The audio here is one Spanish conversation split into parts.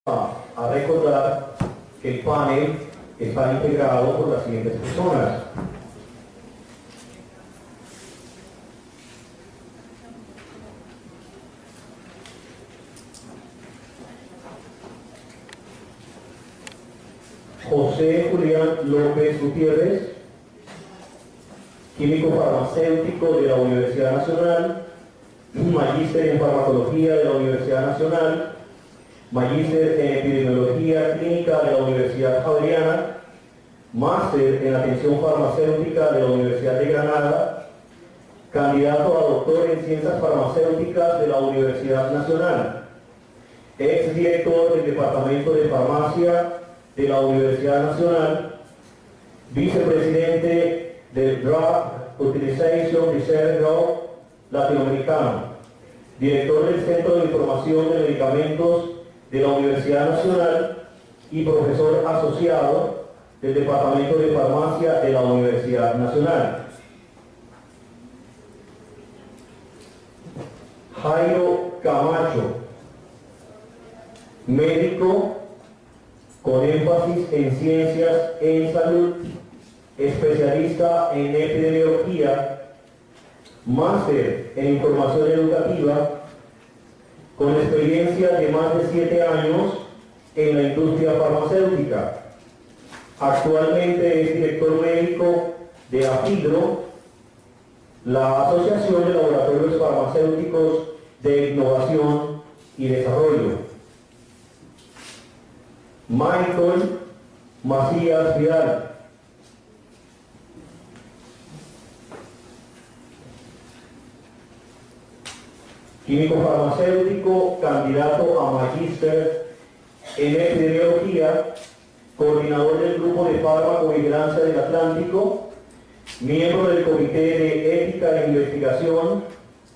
a recordar que el panel está integrado por las siguientes personas: José Julián López Gutiérrez, químico farmacéutico de la Universidad Nacional, magíster en farmacología de la Universidad Nacional, magíster en epidemiología clínica de la Universidad Javeriana, máster en atención farmacéutica de la Universidad de Granada, candidato a doctor en ciencias farmacéuticas de la Universidad Nacional, ex director del Departamento de Farmacia de la Universidad Nacional, vicepresidente del Drug Utilization Research Group Latinoamericano, director del Centro de Información de Medicamentos de la Universidad Nacional y profesor asociado del Departamento de Farmacia de la Universidad Nacional. Jairo Camacho, médico con énfasis en ciencias en salud, especialista en epidemiología, máster en información educativa, con experiencia de más de 7 años en la industria farmacéutica. Actualmente es director médico de AFIDRO, la Asociación de Laboratorios Farmacéuticos de Innovación y Desarrollo. Michael Macías Vidal, químico farmacéutico, candidato a magíster en epidemiología, coordinador del Grupo de Farmacovigilancia del Atlántico, miembro del Comité de Ética e Investigación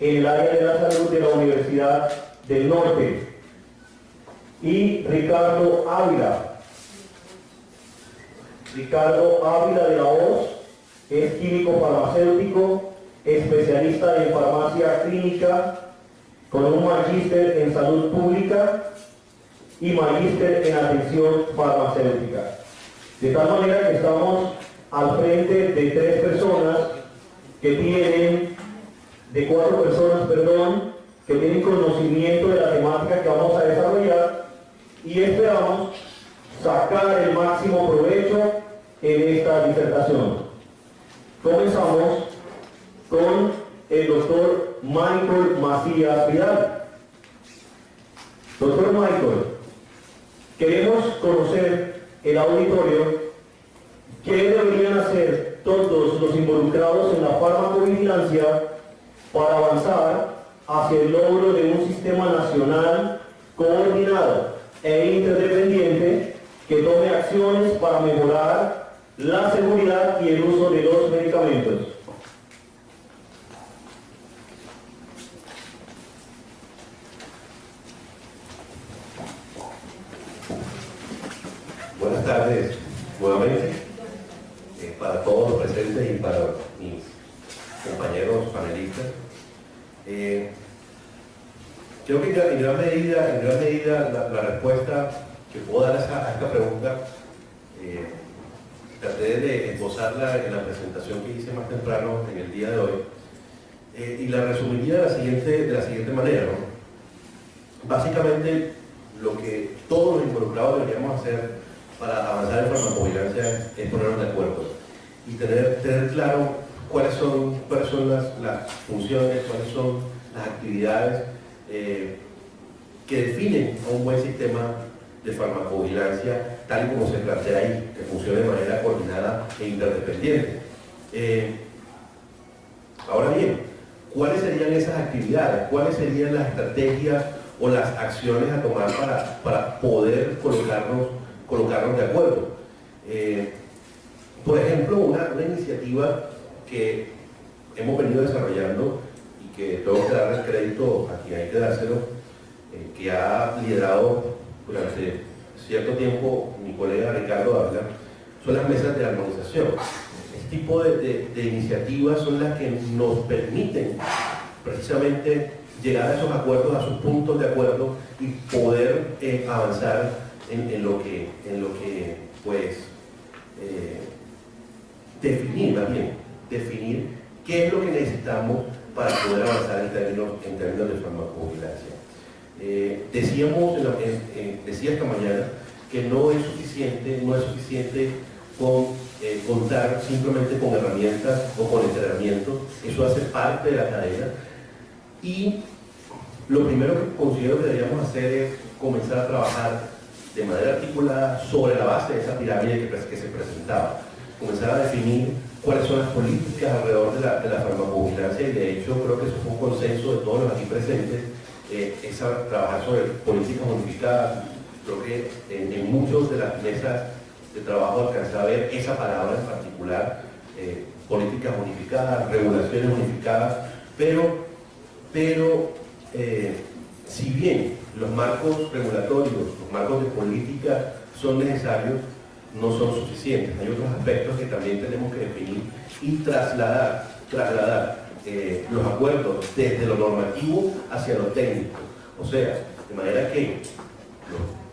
en el área de la salud de la Universidad del Norte. Y Ricardo Ávila de la Hoz, es químico farmacéutico, especialista en farmacia clínica, con un magíster en salud pública y magíster en atención farmacéutica. De tal manera que estamos al frente de 3 personas que tienen, de 4 personas, perdón, que tienen conocimiento de la temática que vamos a desarrollar, y esperamos sacar el máximo provecho en esta disertación. Comenzamos con el doctor Michael Macías Vidal. Doctor Michael, queremos conocer el auditorio qué deberían hacer todos los involucrados en la farmacovigilancia para avanzar hacia el logro de un sistema nacional coordinado e interdependiente que tome acciones para mejorar la seguridad y el uso de los medicamentos. Buenas tardes nuevamente para todos los presentes y para mis compañeros panelistas. Creo que en gran medida la respuesta que puedo dar a esta pregunta traté de esbozarla en la presentación que hice más temprano en el día de hoy, y la resumiría de la siguiente manera, ¿no? Básicamente, lo que todos los involucrados deberíamos hacer para avanzar en farmacovigilancia es ponernos de acuerdo y tener claro cuáles son las funciones, cuáles son las actividades que definen a un buen sistema de farmacovigilancia, tal y como se plantea ahí, que funcione de manera coordinada e interdependiente. Ahora bien, ¿cuáles serían esas actividades? ¿Cuáles serían las estrategias o las acciones a tomar para poder colocarnos de acuerdo? Por ejemplo, una iniciativa que hemos venido desarrollando y que tengo que dar el crédito a quien hay que dárselo, que ha liderado durante cierto tiempo mi colega Ricardo Ávila, son las mesas de armonización. Este tipo de iniciativas son las que nos permiten precisamente llegar a esos acuerdos, a sus puntos de acuerdo y poder avanzar en lo que pues, definir qué es lo que necesitamos para poder avanzar en términos de farmacovigilancia. Decía esta mañana que no es suficiente con contar simplemente con herramientas o con entrenamiento. Eso hace parte de la cadena, y lo primero que considero que deberíamos hacer es comenzar a trabajar de manera articulada sobre la base de esa pirámide que se presentaba, comenzar a definir cuáles son las políticas alrededor de la farmacovigilancia, y de hecho creo que eso fue un consenso de todos los aquí presentes, trabajar sobre políticas unificadas. Creo que en muchas de las mesas de trabajo alcanzaba a ver esa palabra en particular, políticas unificadas, regulaciones unificadas, pero si bien los marcos regulatorios, los marcos de política son necesarios, no son suficientes. Hay otros aspectos que también tenemos que definir y trasladar los acuerdos desde lo normativo hacia lo técnico. O sea, de manera que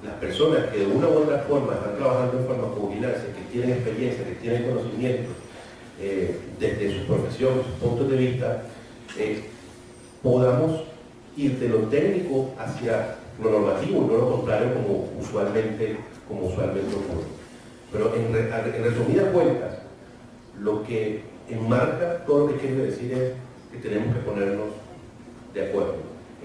las personas que de una u otra forma están trabajando en farmacovigilancia, que tienen experiencia, que tienen conocimiento desde su profesión, sus puntos de vista, podamos ir de lo técnico hacia lo normativo, no lo contrario como usualmente ocurre. Pero en resumidas cuentas, lo que enmarca todo lo que quiero decir es que tenemos que ponernos de acuerdo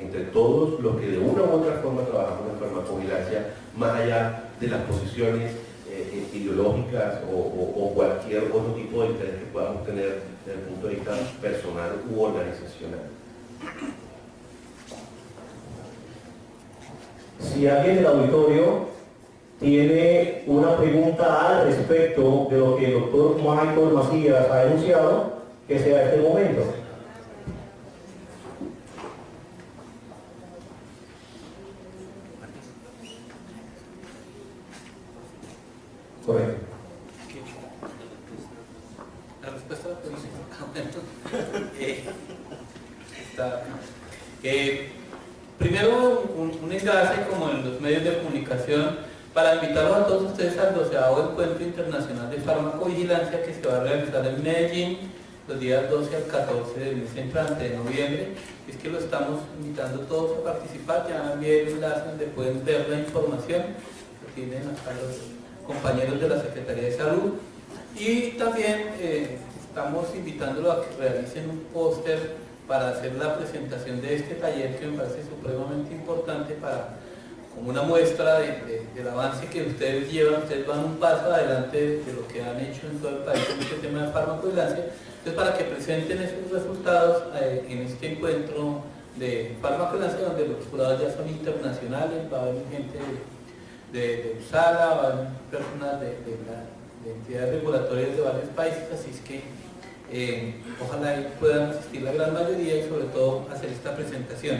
entre todos los que de una u otra forma trabajamos en farmacovigilancia, más allá de las posiciones ideológicas o cualquier otro tipo de interés que podamos tener desde el punto de vista personal u organizacional. Si alguien del auditorio tiene una pregunta al respecto de lo que el doctor Michael Macías ha enunciado, que sea este momento. Correcto. La respuesta está. Primero, un enlace como en los medios de comunicación para invitarlos a todos ustedes al 12º Encuentro Internacional de Farmacovigilancia, que se va a realizar en Medellín los días 12 al 14 del mes entrante de noviembre. Es que lo estamos invitando todos a participar. Ya envié el enlace donde pueden ver la información, lo tienen acá los compañeros de la Secretaría de Salud. Y también estamos invitándolos a que realicen un póster para hacer la presentación de este taller, que me parece supremamente importante como una muestra del avance que ustedes llevan. Ustedes van un paso adelante de lo que han hecho en todo el país en este tema de farmacovigilancia. Entonces, para que presenten esos resultados en este encuentro de farmacovigilancia, donde los jurados ya son internacionales, va a haber gente de USALA, va a haber personas de entidades regulatorias de varios países, así es que ojalá puedan asistir la gran mayoría y sobre todo hacer esta presentación.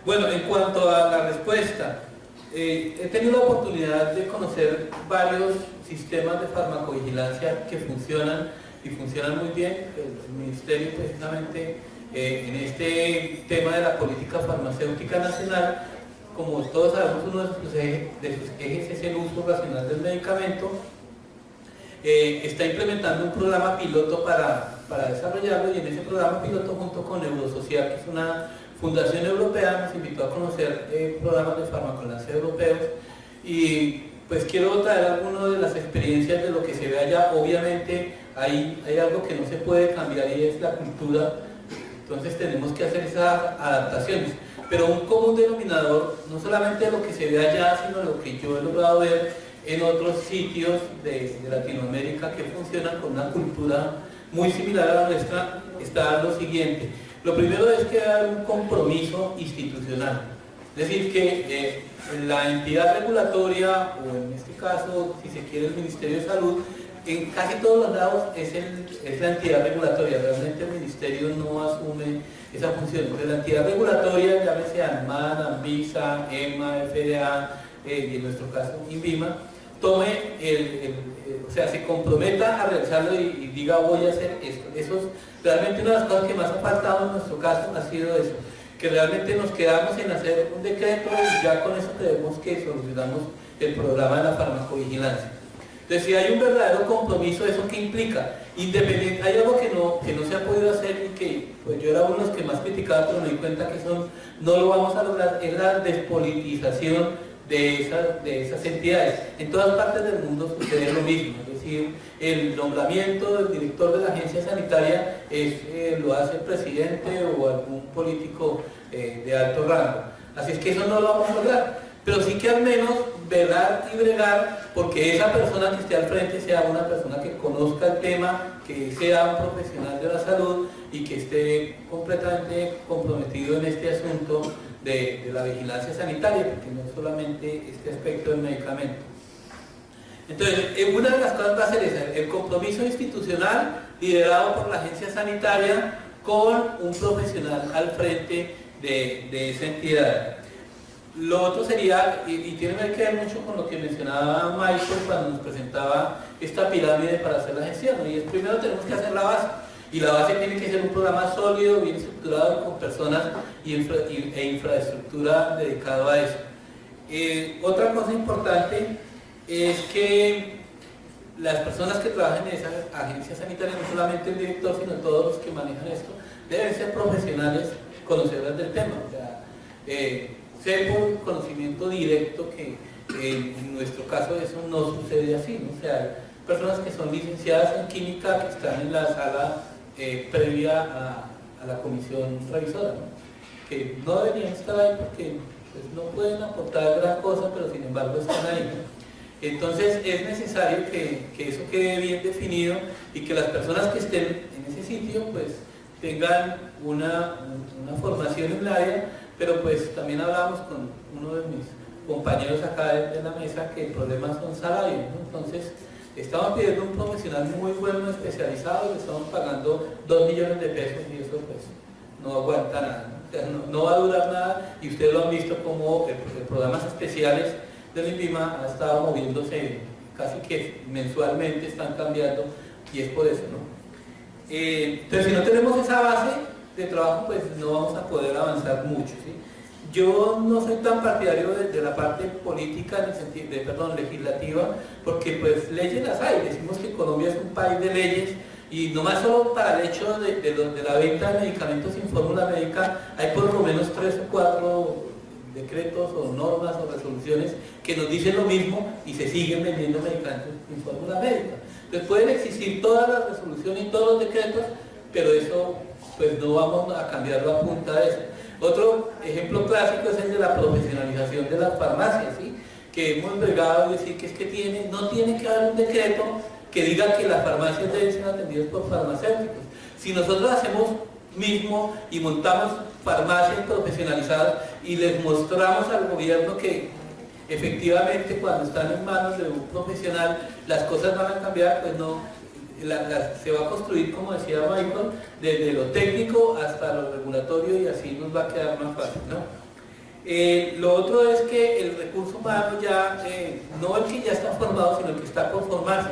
Bueno, en cuanto a la respuesta, he tenido la oportunidad de conocer varios sistemas de farmacovigilancia que funcionan y funcionan muy bien. El Ministerio, precisamente en este tema de la política farmacéutica nacional, como todos sabemos, uno de sus ejes es el uso racional del medicamento. Está implementando un programa piloto para desarrollarlo, y en ese programa piloto, junto con Eurosocial, que es una fundación europea, nos invitó a conocer programas de farmacovigilancia europeos, y pues quiero traer algunas de las experiencias de lo que se ve allá. Obviamente hay algo que no se puede cambiar, y es la cultura. Entonces tenemos que hacer esas adaptaciones, pero un común denominador, no solamente de lo que se ve allá, sino de lo que yo he logrado ver en otros sitios de Latinoamérica que funcionan con una cultura muy similar a la nuestra, está lo siguiente. Lo primero es que hay un compromiso institucional, es decir, que la entidad regulatoria, o en este caso, si se quiere, el Ministerio de Salud, en casi todos los lados es la entidad regulatoria. Realmente el Ministerio no asume esa función. Entonces, la entidad regulatoria, llámese ANMAT, ANVISA, EMA, FDA, y en nuestro caso INVIMA, tome o sea, se comprometa a realizarlo y diga: voy a hacer esto. Eso es realmente una de las cosas que más ha faltado en nuestro caso, ha sido eso, que realmente nos quedamos en hacer un decreto y ya con eso creemos que solucionamos el programa de la farmacovigilancia. Entonces, si hay un verdadero compromiso, ¿eso qué implica? Independiente, hay algo que no se ha podido hacer y que pues yo era uno de los que más criticaba, pero me di cuenta que eso no lo vamos a lograr, es la despolitización de esas entidades. En todas partes del mundo sucede lo mismo, es decir, el nombramiento del director de la agencia sanitaria lo hace el presidente o algún político de alto rango. Así es que eso no lo vamos a lograr, pero sí que al menos velar y bregar porque esa persona que esté al frente sea una persona que conozca el tema, que sea un profesional de la salud y que esté completamente comprometido en este asunto de la vigilancia sanitaria, porque no es solamente este aspecto del medicamento. Entonces, una de las cosas va a ser esa, el compromiso institucional liderado por la agencia sanitaria con un profesional al frente de esa entidad. Lo otro sería, y tiene que ver mucho con lo que mencionaba Michael cuando nos presentaba esta pirámide para hacer la gestión, ¿no? Y es primero tenemos que hacer la base, y la base tiene que ser un programa sólido, bien estructurado, con personas e infraestructura dedicado a eso. Otra cosa importante es que las personas que trabajan en esa agencia sanitaria, no solamente el director, sino todos los que manejan esto, deben ser profesionales conocedores del tema. O sea, sé por conocimiento directo que en nuestro caso eso no sucede así, ¿no? O sea, hay personas que son licenciadas en química que están en la sala previa a la comisión revisora, ¿no? Que no deberían estar ahí porque pues, no pueden aportar gran cosa, pero sin embargo están ahí, ¿no? Entonces es necesario que eso quede bien definido y que las personas que estén en ese sitio pues tengan una formación en el área, pero pues también hablamos con uno de mis compañeros acá de la mesa que el problema son salarios, ¿no? Entonces estamos pidiendo un profesional muy bueno, especializado, le estamos pagando 2 millones de pesos y eso pues no aguanta nada, ¿no? O sea, no va a durar nada y ustedes lo han visto como programas especiales del INVIMA ha estado moviéndose casi que mensualmente, están cambiando y es por eso, ¿no? Entonces, si no tenemos esa base de trabajo, pues no vamos a poder avanzar mucho, ¿sí? Yo no soy tan partidario de la parte política, en el sentido legislativa, porque pues leyes las hay, decimos que Colombia es un país de leyes y no más solo para el hecho de la venta de medicamentos sin fórmula médica, hay por lo menos 3 o 4 decretos o normas o resoluciones que nos dicen lo mismo y se siguen vendiendo medicamentos sin fórmula médica. Entonces pueden existir todas las resoluciones y todos los decretos, pero eso pues no vamos a cambiarlo a punta de eso. Otro ejemplo clásico es el de la profesionalización de las farmacias, ¿sí? Que hemos bregado a decir que es que no tiene que haber un decreto que diga que las farmacias deben ser atendidas por farmacéuticos. Si nosotros hacemos mismo y montamos farmacias profesionalizadas y les mostramos al gobierno que efectivamente cuando están en manos de un profesional las cosas van a cambiar, pues no, se va a construir, como decía Michael, desde lo técnico hasta lo regulatorio y así nos va a quedar más fácil, ¿no? Lo otro es que el recurso humano ya, no el que ya está formado, sino el que está por formarse.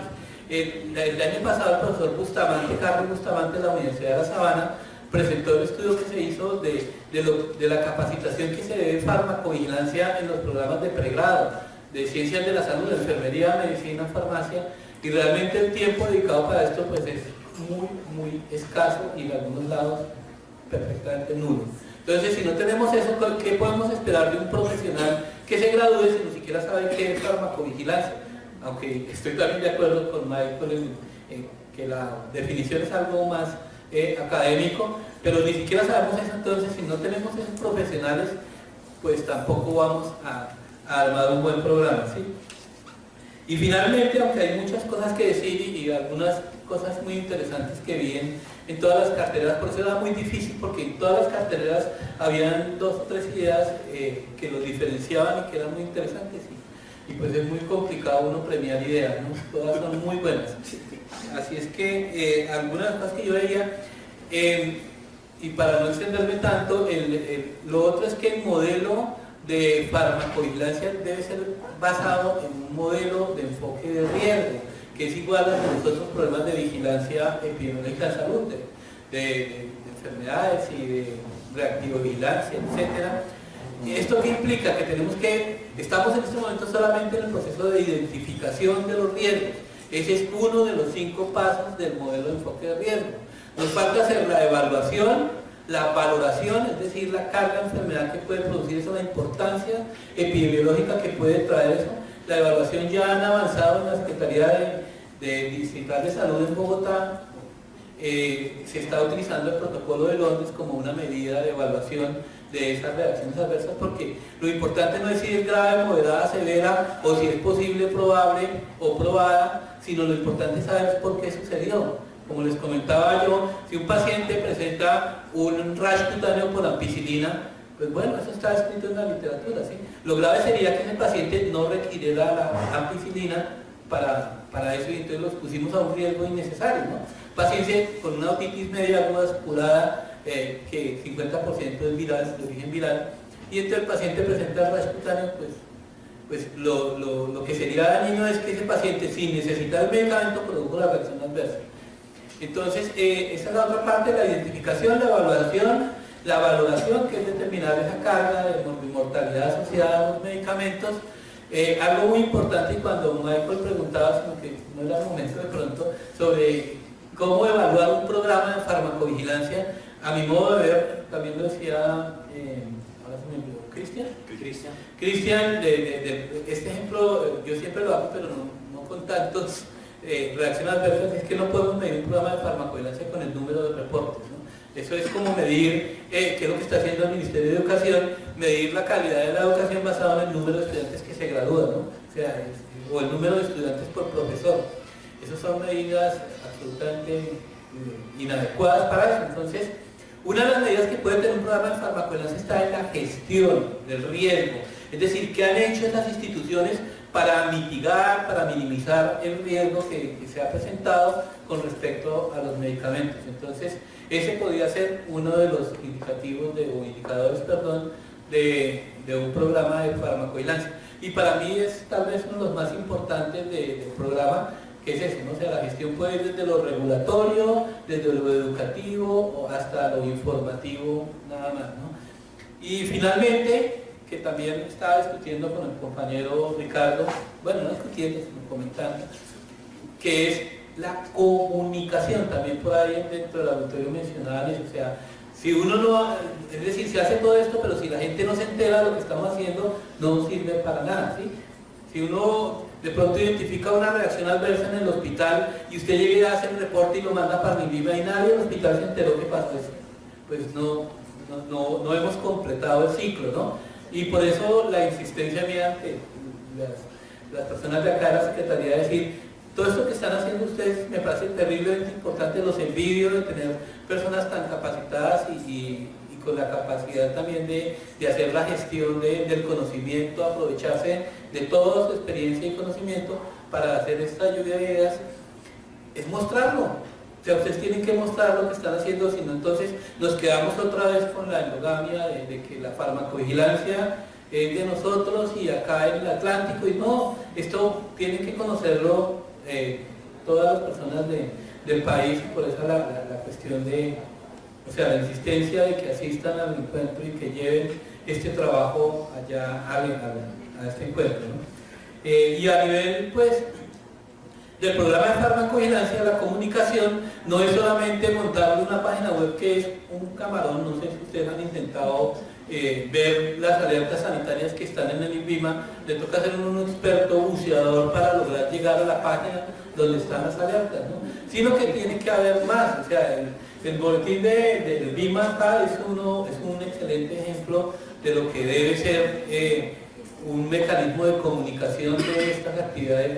El año pasado el profesor Bustamante, Carlos Bustamante de la Universidad de La Sabana, presentó el estudio que se hizo de la capacitación que se debe en farmacovigilancia en los programas de pregrado, de ciencias de la salud, de enfermería, medicina, farmacia, y realmente el tiempo dedicado para esto pues es muy escaso y en algunos lados perfectamente nulo. Entonces, si no tenemos eso, ¿qué podemos esperar de un profesional que se gradúe si ni siquiera sabe qué es farmacovigilancia? Aunque estoy también de acuerdo con Michael en que la definición es algo más académico, pero ni siquiera sabemos eso. Entonces, si no tenemos esos profesionales, pues tampoco vamos a armar un buen programa, ¿sí? Y finalmente, aunque hay muchas cosas que decir y algunas cosas muy interesantes que vi en todas las carteras, por eso era muy difícil, porque en todas las carteras habían 2 o 3 ideas que los diferenciaban y que eran muy interesantes, y pues es muy complicado uno premiar ideas, ¿no? Todas son muy buenas. Así es que algunas cosas que yo veía, y para no extenderme tanto, lo otro es que el modelo de farmacovigilancia debe ser basado en un modelo de enfoque de riesgo, que es igual a los otros problemas de vigilancia epidemiológica de salud, de enfermedades y reactivovigilancia, etcétera. ¿Esto qué implica? Que estamos en este momento solamente en el proceso de identificación de los riesgos. Ese es uno de los 5 pasos del modelo de enfoque de riesgo. Nos falta hacer la evaluación, la valoración, es decir, la carga de enfermedad que puede producir eso, la importancia epidemiológica que puede traer eso. La evaluación ya han avanzado en la Secretaría de Distrital de Salud en Bogotá. Se está utilizando el protocolo de Londres como una medida de evaluación de esas reacciones adversas, porque lo importante no es si es grave, moderada, severa, o si es posible, probable o probada, sino lo importante es saber por qué sucedió. Como les comentaba yo, si un paciente presenta un rash cutáneo por ampicilina, pues bueno, eso está escrito en la literatura, ¿sí? Lo grave sería que ese paciente no requiriera la ampicilina para eso, y entonces los pusimos a un riesgo innecesario, ¿no? Paciente con una otitis media aguda curada, que 50% es viral, de origen viral, y entonces el paciente presenta rash cutáneo, pues lo que sería dañino es que ese paciente, sin necesitar el medicamento, produjo la reacción adversa. Entonces, esa es la otra parte, la identificación, la valoración, que es determinar esa carga de mortalidad asociada a los medicamentos. Algo muy importante, y cuando Michael preguntaba, sino que no era el momento de pronto, sobre cómo evaluar un programa de farmacovigilancia, a mi modo de ver, también lo decía, ahora se me olvidó, Cristian, de este ejemplo, yo siempre lo hago, pero no con tantos reacciones adversas, es que no podemos medir un programa de farmacovigilancia con el número de reportes, ¿no? Eso es como medir, qué es lo que está haciendo el Ministerio de Educación, medir la calidad de la educación basado en el número de estudiantes que se gradúan, ¿no? O el número de estudiantes por profesor. Esas son medidas absolutamente inadecuadas para eso. Entonces, una de las medidas que puede tener un programa de farmacovigilancia está en la gestión del riesgo. Es decir, ¿qué han hecho esas instituciones para mitigar, para minimizar el riesgo que se ha presentado con respecto a los medicamentos? Entonces, ese podría ser uno de los indicativos o indicadores, de un programa de farmacovigilancia. Y para mí es tal vez uno de los más importantes del programa, que es eso, ¿no? O sea, la gestión puede ir desde lo regulatorio, desde lo educativo, o hasta lo informativo, nada más, ¿no? Y finalmente, que también estaba discutiendo con el compañero Ricardo, bueno, no discutiendo, sino comentando, que es la comunicación. También por ahí dentro del auditorio mencionaban eso, o sea, si uno no, es decir, se hace todo esto, pero si la gente no se entera de lo que estamos haciendo, no sirve para nada, ¿sí? Si uno de pronto identifica una reacción adversa en el hospital y usted llega y hace el reporte y lo manda para Nivima y nadie en el hospital se enteró que pasó eso, pues no hemos completado el ciclo, ¿no? Y por eso la insistencia mía ante las personas de acá de la Secretaría de decir, todo esto que están haciendo ustedes me parece terriblemente importante, los envidio de tener personas tan capacitadas y con la capacidad también de hacer la gestión del conocimiento, aprovecharse de toda su experiencia y conocimiento para hacer esta lluvia de ideas, es mostrarlo. O sea, ustedes tienen que mostrar lo que están haciendo, si no, entonces nos quedamos otra vez con la endogamia de que la farmacovigilancia es de nosotros y acá en el Atlántico, y no, esto tienen que conocerlo todas las personas del país, y por eso la cuestión o sea, la insistencia de que asistan al encuentro y que lleven este trabajo allá a este encuentro, ¿no? Y a nivel, pues, del programa de farmacovigilancia, la comunicación no es solamente montar una página web que es un camarón. No sé si ustedes han intentado ver las alertas sanitarias que están en el INVIMA. Le toca ser un experto buceador para lograr llegar a la página donde están las alertas, ¿no? Sino que tiene que haber más. O sea, el boletín del INVIMA acá es un excelente ejemplo de lo que debe ser un mecanismo de comunicación de estas actividades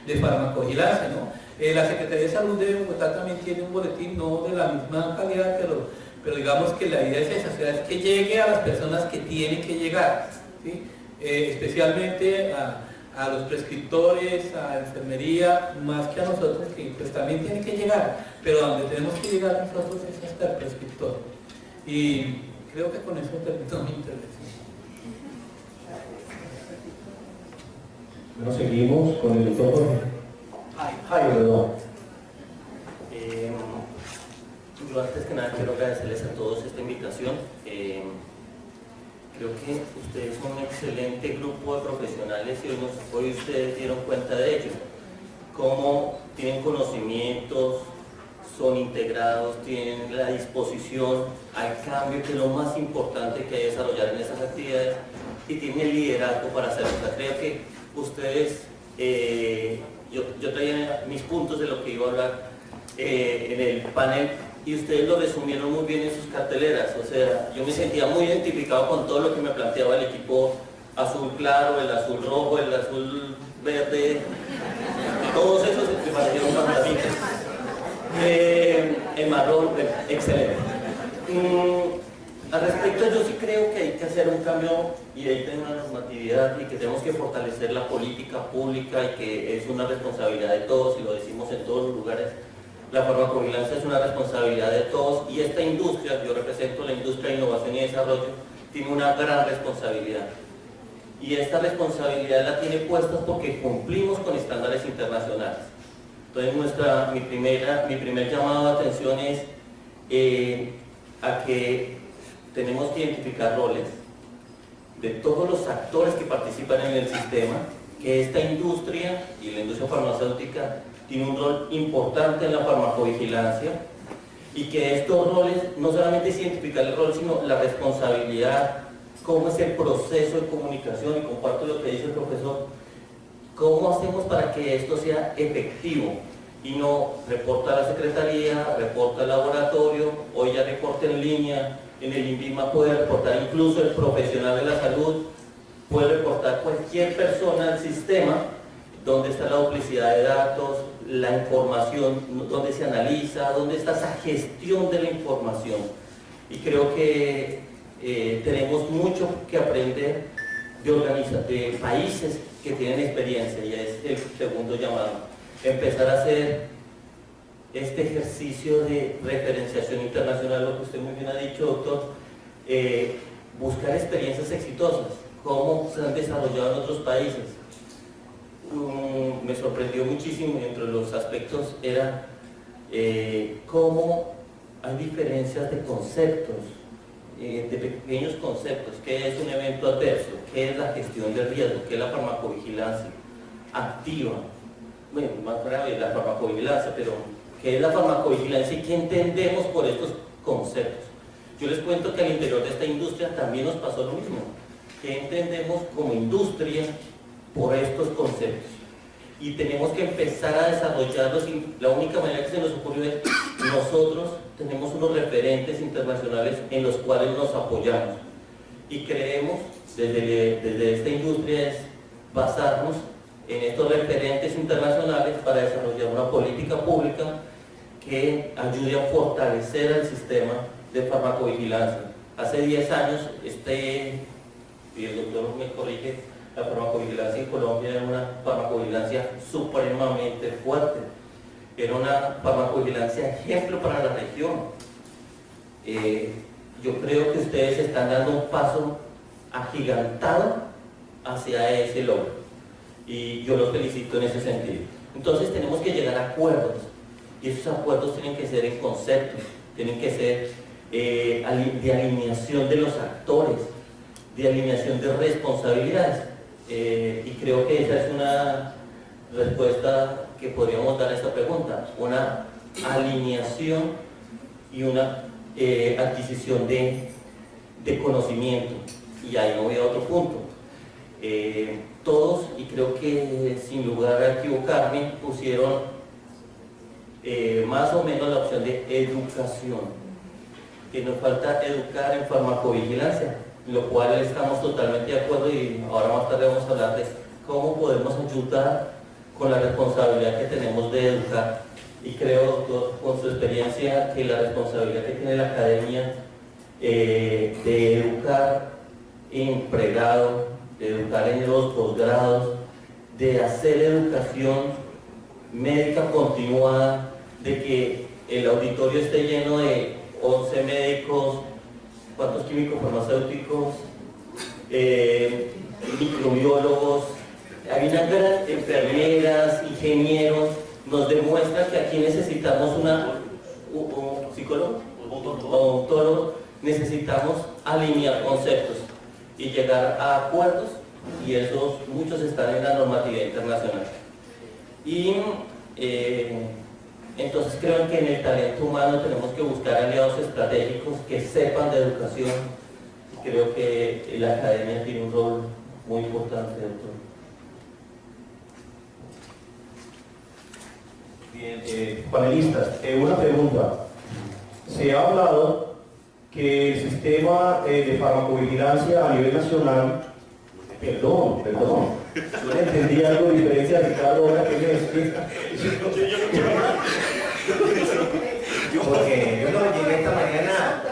de farmacovigilancia, ¿no? La Secretaría de Salud de Bogotá también tiene un boletín, no de la misma calidad, pero digamos que la idea es esa, o sea, es que llegue a las personas que tienen que llegar, ¿sí? Especialmente a los prescriptores, a enfermería, más que a nosotros, que pues también tienen que llegar, pero donde tenemos que llegar nosotros es hasta el prescriptor. Y creo que con eso termino mi intervención. Bueno, seguimos con el doctor Jairo. Yo antes que nada quiero agradecerles a todos esta invitación. Creo que ustedes son un excelente grupo de profesionales y hoy ustedes dieron cuenta de ello. Cómo tienen conocimientos, son integrados, tienen la disposición al cambio, que es lo más importante que hay que desarrollar en esas actividades, y tienen el liderazgo para hacerlo. O sea, creo que ustedes, yo traía mis puntos de lo que iba a hablar en el panel, y ustedes lo resumieron muy bien en sus carteleras. O sea, yo me sentía muy identificado con todo lo que me planteaba el equipo azul claro, el azul rojo, el azul verde, todos esos me parecieron fantásticos. El marrón, excelente. Al respecto, yo sí creo que hay que hacer un cambio y hay que tener una normatividad y que tenemos que fortalecer la política pública y que es una responsabilidad de todos, y lo decimos en todos los lugares. La farmacovigilancia es una responsabilidad de todos, y esta industria, yo represento la industria de innovación y desarrollo, tiene una gran responsabilidad. Y esta responsabilidad la tiene puesta porque cumplimos con estándares internacionales. Entonces mi primer llamado de atención es a que tenemos que identificar roles de todos los actores que participan en el sistema, que esta industria y la industria farmacéutica tiene un rol importante en la farmacovigilancia, y que estos roles no solamente es identificar el rol, sino la responsabilidad, cómo es el proceso de comunicación, y comparto lo que dice el profesor, cómo hacemos para que esto sea efectivo y no reporta a la secretaría, reporta al laboratorio, hoy ya reporta en línea, en el INVIMA puede reportar incluso el profesional de la salud, puede reportar cualquier persona al sistema, dónde está la duplicidad de datos, la información, dónde se analiza, dónde está esa gestión de la información. Y creo que tenemos mucho que aprender de países que tienen experiencia, y es el segundo llamado. Empezar a hacer este ejercicio de referenciación internacional, lo que usted muy bien ha dicho, doctor, buscar experiencias exitosas, cómo se han desarrollado en otros países. Me sorprendió muchísimo, y entre los aspectos era cómo hay diferencias de conceptos, de pequeños conceptos. ¿Qué es un evento adverso? ¿Qué es la gestión del riesgo? ¿Qué es la farmacovigilancia activa? Bueno, más grave la farmacovigilancia, pero ¿qué es la farmacovigilancia y qué entendemos por estos conceptos? Yo les cuento que al interior de esta industria también nos pasó lo mismo. ¿Qué entendemos como industria por estos conceptos? Y tenemos que empezar a desarrollarlos, y la única manera que se nos ocurrió es nosotros tenemos unos referentes internacionales en los cuales nos apoyamos, y creemos desde esta industria es basarnos en estos referentes internacionales para desarrollar una política pública que ayude a fortalecer el sistema de farmacovigilancia. Hace 10 años, y el doctor me corrige, la farmacovigilancia en Colombia era una farmacovigilancia supremamente fuerte, era una farmacovigilancia ejemplo para la región. Yo creo que ustedes están dando un paso agigantado hacia ese logro, y yo los felicito en ese sentido. Entonces tenemos que llegar a acuerdos, y esos acuerdos tienen que ser en conceptos, tienen que ser de alineación de los actores, de alineación de responsabilidades, y creo que esa es una respuesta que podríamos dar a esta pregunta, una alineación y una adquisición de conocimiento. Y ahí no voy a otro punto. Todos, y creo que sin lugar a equivocarme, pusieron más o menos la opción de educación, que nos falta educar en farmacovigilancia, lo cual estamos totalmente de acuerdo, y ahora más tarde vamos a hablar de cómo podemos ayudar con la responsabilidad que tenemos de educar. Y creo, doctor, con su experiencia, que la responsabilidad que tiene la academia de educar en pregrado, de educar en los posgrados, de hacer educación médica continuada, de que el auditorio esté lleno de 11 médicos, ¿cuántos químicos farmacéuticos? Microbiólogos, hay una gran enfermeras, ingenieros, nos demuestra que aquí necesitamos psicólogo o odontólogo, necesitamos alinear conceptos y llegar a acuerdos, y esos muchos están en la normatividad internacional. Y entonces creo que en el talento humano tenemos que buscar aliados estratégicos que sepan de educación. Creo que la academia tiene un rol muy importante dentro. Bien, panelistas, una pregunta. Se ha hablado que el sistema de farmacovigilancia a nivel nacional, perdón, yo le entendí algo diferente a Ricardo ahora que me explica. Porque yo no llegué esta mañana,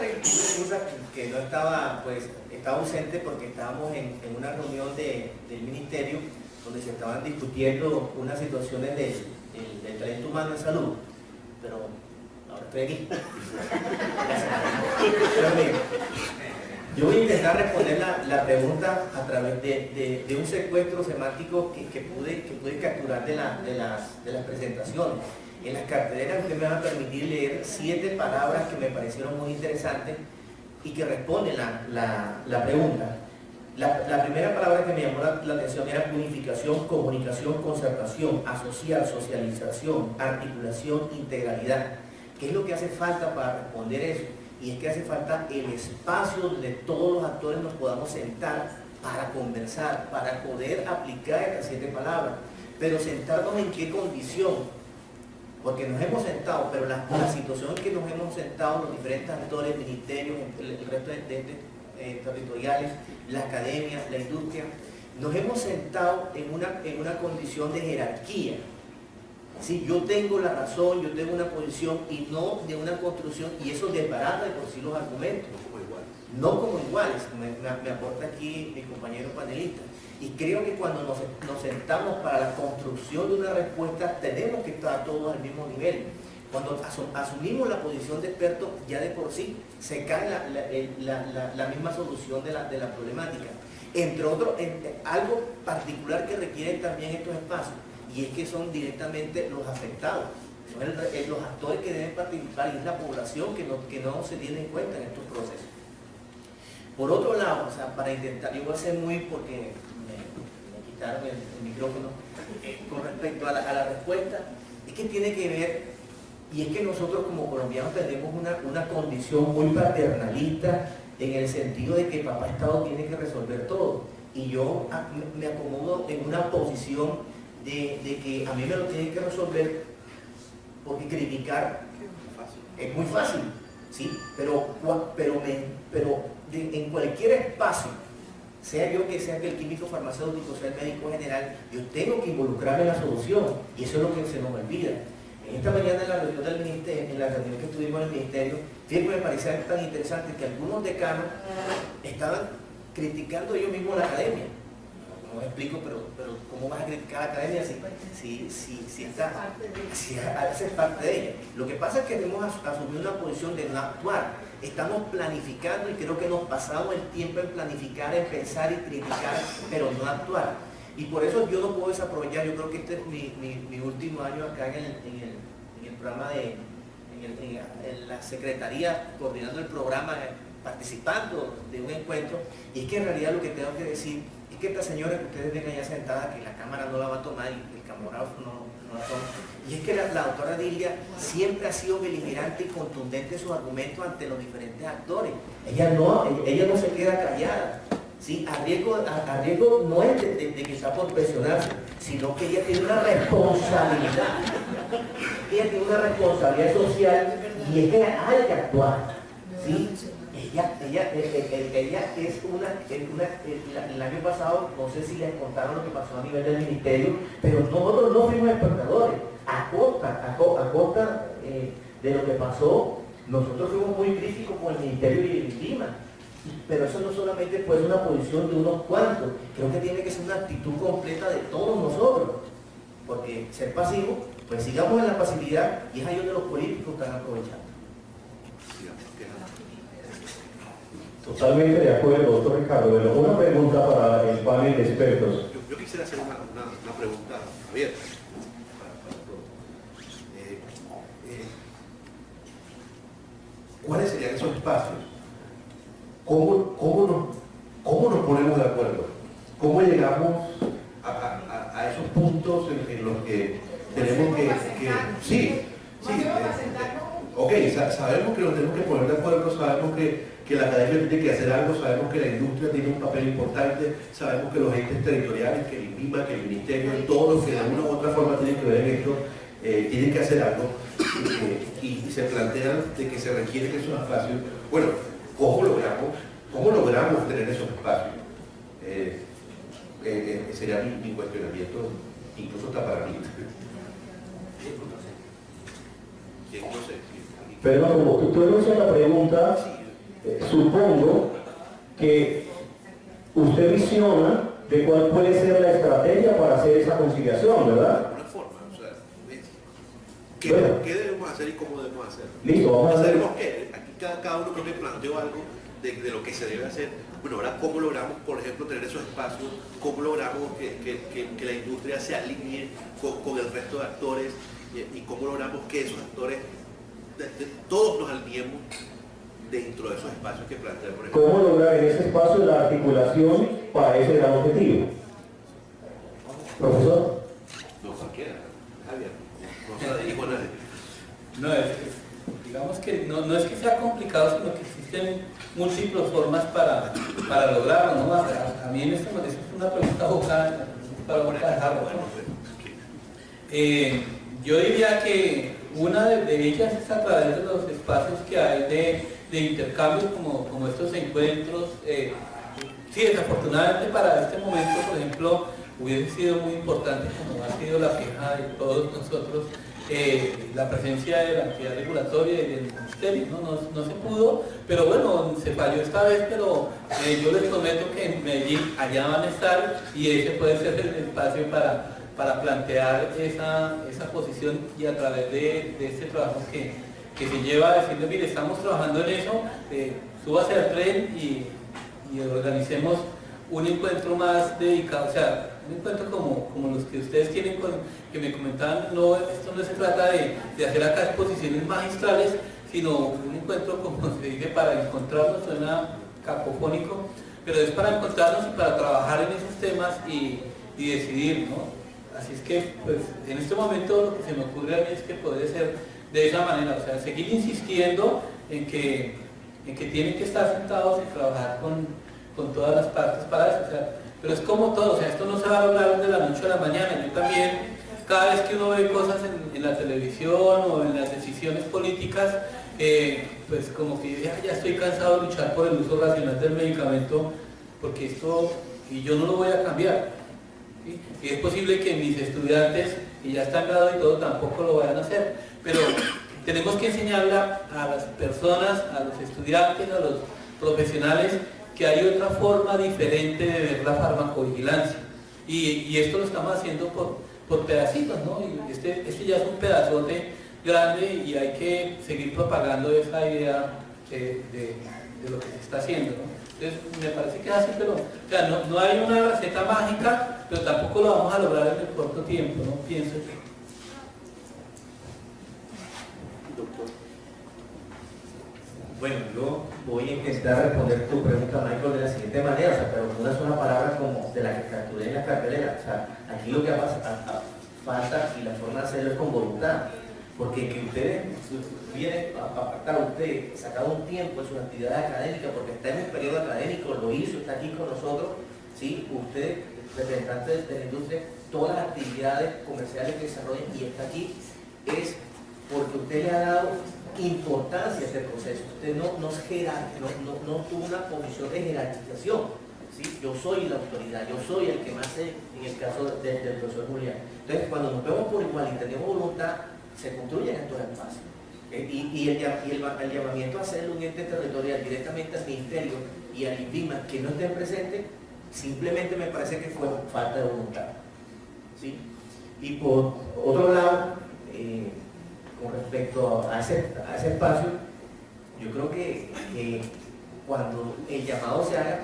que no estaba, pues, estaba ausente porque estábamos en una reunión del ministerio donde se estaban discutiendo unas situaciones del talento humano en salud, pero ahora estoy aquí. Yo voy a intentar responder la pregunta a través de un secuestro semántico que pude capturar de las presentaciones. En las carteleras ustedes me van a permitir leer 7 palabras que me parecieron muy interesantes y que responden la pregunta. La primera palabra que me llamó la atención era unificación, comunicación, concertación, asociar, socialización, articulación, integralidad. ¿Qué es lo que hace falta para responder eso? Y es que hace falta el espacio donde todos los actores nos podamos sentar para conversar, para poder aplicar estas 7 palabras. Pero sentarnos en qué condición, porque nos hemos sentado, pero la situación en que nos hemos sentado los diferentes actores, ministerios, el resto de territoriales, la academia, la industria, nos hemos sentado en una condición de jerarquía. Sí, yo tengo la razón, yo tengo una posición y no de una construcción, y eso desbarata de por sí los argumentos. No como iguales, me aporta aquí mi compañero panelista. Y creo que cuando nos sentamos para la construcción de una respuesta, tenemos que estar todos al mismo nivel. Cuando asumimos la posición de experto, ya de por sí se cae la misma solución de la problemática. Entre otros, algo particular que requieren también estos espacios, y es que son directamente los afectados, son los actores que deben participar, y es la población que no se tiene en cuenta en estos procesos. Por otro lado, o sea, para intentar, yo voy a ser muy, porque me quitaron el micrófono, con respecto a la respuesta, es que tiene que ver, y es que nosotros como colombianos tenemos una condición muy paternalista, en el sentido de que papá Estado tiene que resolver todo, y yo me acomodo en una posición de que a mí me lo tienen que resolver, porque criticar es muy fácil, ¿sí? Pero en cualquier espacio, sea yo que sea que el químico farmacéutico, sea el médico general, yo tengo que involucrarme en la solución, y eso es lo que se nos olvida. En esta mañana en la reunión del ministerio, en la reunión que estuvimos en el ministerio, me parecía tan interesante que algunos decanos estaban criticando ellos mismos la academia. No me explico, pero ¿cómo vas a criticar a la academia si haces parte de ella? Lo que pasa es que hemos asumido una posición de no actuar. Estamos planificando, y creo que nos pasamos el tiempo en planificar, en pensar y criticar, pero no actuar. Y por eso yo no puedo desaprovechar. Yo creo que este es mi último año acá en el programa en la secretaría, coordinando el programa, participando de un encuentro. Y es que en realidad lo que tengo que decir es que esta señora que ustedes ven allá sentada, que la cámara no la va a tomar y el camarógrafo no la toma, y es que la doctora Dilia siempre ha sido beligerante y contundente en sus argumentos ante los diferentes actores. Ella no se queda callada. ¿Sí? A riesgo no es de quizá por presionarse, sino que ella tiene una responsabilidad. Ella tiene una responsabilidad social, y es que hay que actuar. ¿Sí? Ella es el año pasado, no sé si les contaron lo que pasó a nivel del ministerio, pero nosotros no fuimos espectadores. A costa de lo que pasó, nosotros fuimos muy críticos con el ministerio y el clima. Pero eso no solamente puede ser una posición de unos cuantos, creo que tiene que ser una actitud completa de todos nosotros, porque ser pasivo, pues sigamos en la pasividad, y es ahí donde los políticos están aprovechando. Totalmente de acuerdo, doctor Ricardo. Bueno, una pregunta para el panel de expertos. Yo quisiera hacer una pregunta abierta para todos. espacios, ¿cómo nos ponemos de acuerdo? ¿Cómo llegamos a esos puntos en los que tenemos que ok, sabemos que nos tenemos que poner de acuerdo, sabemos que la academia tiene que hacer algo, sabemos que la industria tiene un papel importante, sabemos que los entes territoriales, que el INVIMA, que el Ministerio, todos los que de una u otra forma tienen que ver en esto, tienen que hacer algo, y se plantean de que se requieren esos espacios. Bueno, ¿cómo logramos tener esos espacios? Sería mi cuestionamiento, incluso hasta para mí. No sé. Pero como tú enuncias la pregunta, supongo que usted visiona de cuál puede ser la estrategia para hacer esa conciliación, ¿verdad? Una forma, o sea, ¿qué debemos hacer y cómo debemos hacerlo? Listo, vamos a hacer. Sabemos que aquí cada uno creo que planteó algo de lo que se debe hacer. Bueno, ahora cómo logramos, por ejemplo, tener esos espacios, cómo logramos que la industria se alinee con el resto de actores, y cómo logramos que esos actores todos nos alineemos dentro de esos espacios que plantea, por ejemplo. ¿Cómo lograr en ese espacio la articulación para ese gran objetivo? Profesor. No cualquiera, Javier. No se dijo nadie. No, digamos que no es que sea complicado, sino que existen múltiples formas para lograrlo, ¿no? A mí en este momento es una pregunta vocal para dejarlo. Yo diría que una de ellas es a través de los espacios que hay de intercambio, como estos encuentros. Sí, desafortunadamente para este momento, por ejemplo, hubiese sido muy importante, como ha sido la queja de todos nosotros, la presencia de la entidad regulatoria y del ministerio, no se pudo, pero bueno, se falló esta vez, pero yo les prometo que en Medellín allá van a estar, y ese puede ser el espacio para plantear esa posición, y a través de este trabajo que se lleva a decirle, mire, estamos trabajando en eso, súbase al tren y organicemos un encuentro más dedicado, o sea, un encuentro como los que ustedes tienen, que me comentaban. Esto no se trata de hacer acá exposiciones magistrales, sino un encuentro, como se dice, para encontrarnos. Suena cacofónico, pero es para encontrarnos y para trabajar en esos temas y decidir, ¿no? Así es que, pues, en este momento lo que se me ocurre a mí es que puede ser de esa manera, o sea, seguir insistiendo en que tienen que estar sentados y trabajar con todas las partes para eso, o sea, pero es como todo, o sea, esto no se va a lograr de la noche a la mañana. Yo también, cada vez que uno ve cosas en la televisión o en las decisiones políticas, pues como que ya estoy cansado de luchar por el uso racional del medicamento, porque esto, y yo no lo voy a cambiar, ¿sí? Y es posible que mis estudiantes, que ya están graduados y todo, tampoco lo vayan a hacer, pero tenemos que enseñarle a las personas, a los estudiantes, a los profesionales, que hay otra forma diferente de ver la farmacovigilancia, y esto lo estamos haciendo por pedacitos, ¿no? Y este ya es un pedazote grande, y hay que seguir propagando esa idea de lo que se está haciendo, ¿no? Entonces me parece que es así, pero o sea, no hay una receta mágica, pero tampoco lo vamos a lograr en el corto tiempo, ¿no? Pienso que. Bueno, yo voy a intentar responder tu pregunta, Michael, de la siguiente manera, o sea, pero con una sola palabra como de la que capturé en la cartelera. O sea, aquí lo que falta, y la forma de hacerlo es con voluntad, porque que ustedes vienen a pactar, usted sacado un tiempo en su actividad académica, porque está en un periodo académico, lo hizo, está aquí con nosotros, ¿sí? Usted, representante de la industria, todas las actividades comerciales que desarrollan y está aquí, es porque usted le ha dado importancia a este proceso. Usted no tuvo una posición de jerarquización, ¿sí? Yo soy la autoridad, yo soy el que más sé en el caso del profesor Julián. Entonces, cuando nos vemos por igual y tenemos voluntad, se construyen estos espacios. Y el llamamiento a hacer un ente territorial directamente al Ministerio y al INVIMA que no estén presentes, simplemente me parece que fue falta de voluntad, ¿sí? Y por otro lado, con respecto a ese espacio, yo creo que cuando el llamado se haga,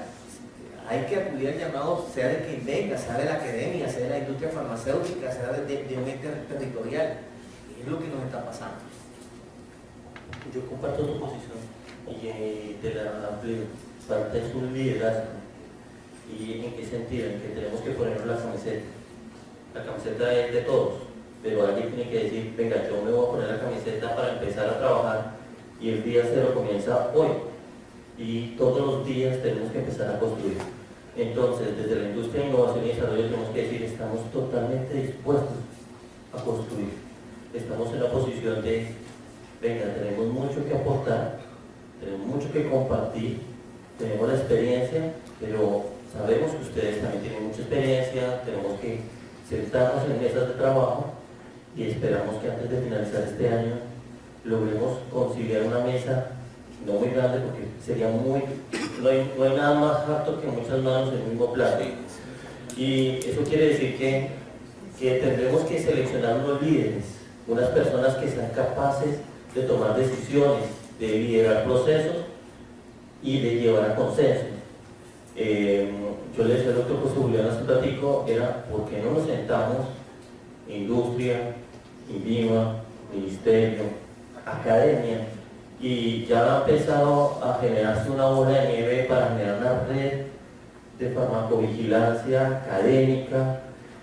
hay que acudir al llamado, sea de quien venga, sea de la academia, sea de la industria farmacéutica, sea de un ente territorial. Es lo que nos está pasando. Yo comparto tu posición. y de la falta es un liderazgo. ¿Y en qué sentido? En que tenemos que ponernos la camiseta. La camiseta es de todos, pero alguien tiene que decir, venga, yo me voy a poner la camiseta para empezar a trabajar y el día cero comienza hoy. Y todos los días tenemos que empezar a construir. Entonces, desde la industria de innovación y desarrollo tenemos que decir, estamos totalmente dispuestos a construir. Estamos en la posición de, venga, tenemos mucho que aportar, tenemos mucho que compartir, tenemos la experiencia, pero sabemos que ustedes también tienen mucha experiencia, tenemos que sentarnos en mesas de trabajo y esperamos que antes de finalizar este año logremos conciliar una mesa no muy grande porque sería muy, no hay nada más harto que muchas manos en el mismo plato. Y eso quiere decir que tendremos que seleccionar unos líderes, unas personas que sean capaces de tomar decisiones, de liderar procesos y de llevar a consenso. Yo le decía al doctor José Julián hace un ratico, era ¿por qué no nos sentamos, industria, INVIMA, ministerio, academia, y ya ha empezado a generarse una bola de nieve para generar una red de farmacovigilancia académica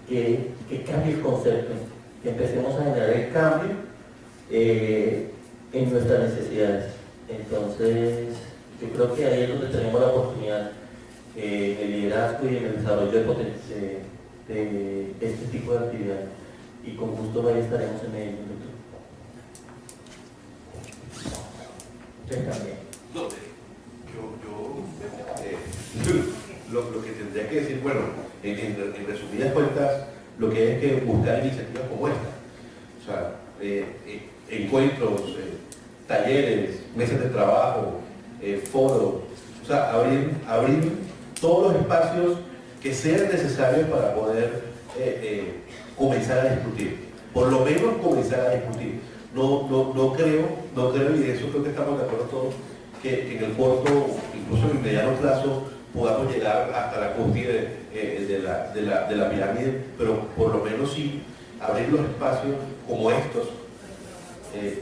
que cambie el concepto, que empecemos a generar el cambio en nuestras necesidades. Entonces, yo creo que ahí es donde tenemos la oportunidad en el liderazgo y en el desarrollo de este tipo de actividad. Y con gusto ahí estaremos en ello. Usted también. No, lo que tendría que decir, bueno, en resumidas cuentas, lo que es que buscar iniciativas como esta. O sea, encuentros, talleres, mesas de trabajo, foros, o sea, abrir todos los espacios que sean necesarios para poder comenzar a discutir, por lo menos comenzar a discutir. No creo, y de eso creo que estamos de acuerdo todos, que en el corto, incluso en el mediano plazo, podamos llegar hasta la cúspide de la pirámide, pero por lo menos sí abrir los espacios como estos,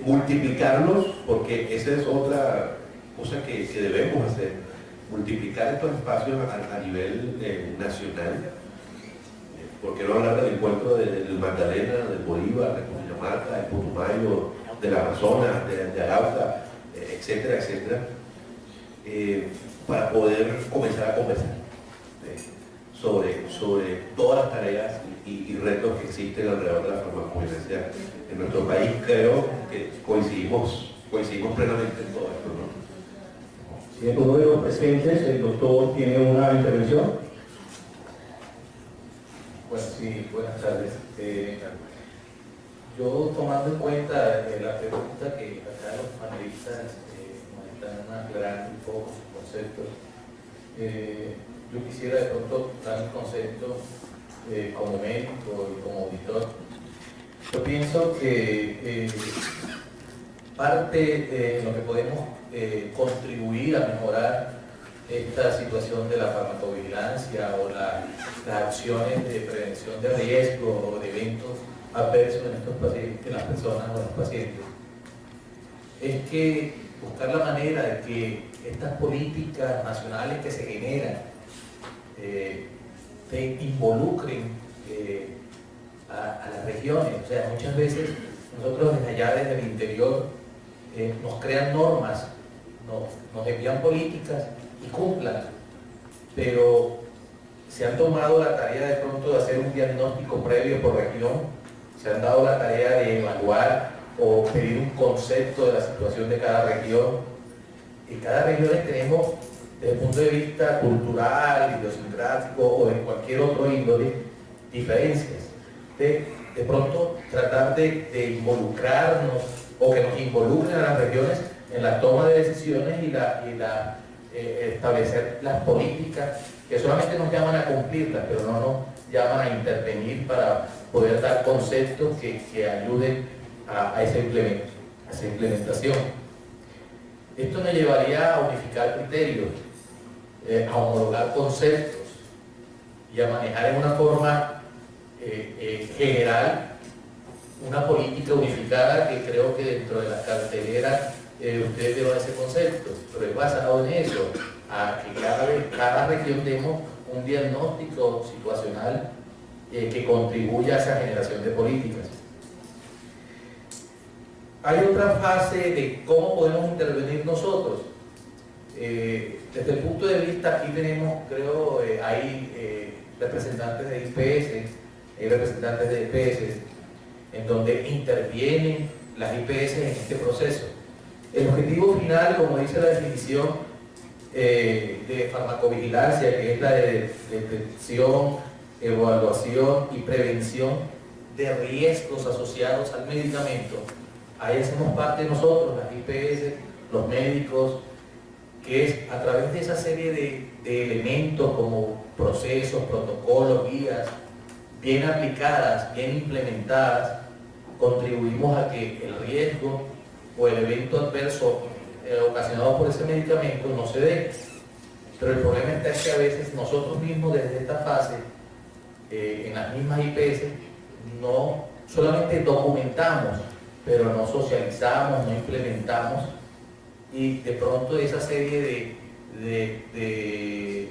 multiplicarlos, porque esa es otra cosa que debemos hacer, multiplicar estos espacios a nivel nacional. ¿Por qué no hablar del encuentro del Magdalena, del Bolívar, de Cundinamarca, del Putumayo, del Amazonas, de Arauca, etcétera, etcétera, para poder comenzar a conversar sobre todas las tareas y retos que existen alrededor de la farmacovigilancia en nuestro país? Creo que coincidimos plenamente en todo esto, ¿no? Si uno de los presentes, el doctor, tiene una intervención. Bueno, sí, buenas tardes. Yo, tomando en cuenta la pregunta que acá los panelistas nos están aclarando un poco sus conceptos, yo quisiera de pronto dar un concepto como médico y como auditor. Yo pienso que parte de lo que podemos contribuir a mejorar esta situación de la farmacovigilancia o las acciones de prevención de riesgo o de eventos adversos en estos pacientes, en las personas o en los pacientes, es que buscar la manera de que estas políticas nacionales que se generan te involucren a las regiones. O sea, muchas veces nosotros desde allá, desde el interior, nos crean normas, nos envían políticas y cumplan, pero se han tomado la tarea de pronto de hacer un diagnóstico previo por región, se han dado la tarea de evaluar o pedir un concepto de la situación de cada región. En cada región tenemos, desde el punto de vista cultural, idiosincrático o de cualquier otro índole, diferencias. De pronto tratar de involucrarnos o que nos involucren a las regiones en la toma de decisiones y establecer las políticas que solamente nos llaman a cumplirlas, pero no nos llaman a intervenir para poder dar conceptos que ayuden a esa implementación. Esto nos llevaría a unificar criterios, a homologar conceptos y a manejar en una forma general una política unificada que creo que dentro de las carteleras ustedes dieron ese concepto, pero es basado en eso, a que cada región demos un diagnóstico situacional que contribuya a esa generación de políticas. Hay otra fase de cómo podemos intervenir nosotros. Desde el punto de vista, aquí tenemos, creo, hay representantes de IPS, hay representantes de EPS, en donde intervienen las IPS en este proceso. El objetivo final, como dice la definición de farmacovigilancia, que es la de detección, evaluación y prevención de riesgos asociados al medicamento, ahí hacemos parte nosotros, las IPS, los médicos, que es a través de esa serie de elementos como procesos, protocolos, guías, bien aplicadas, bien implementadas, contribuimos a que el riesgo o el evento adverso ocasionado por ese medicamento no se dé. Pero el problema está es que a veces nosotros mismos desde esta fase, en las mismas IPS, no solamente documentamos, pero no socializamos, no implementamos, y de pronto esa serie de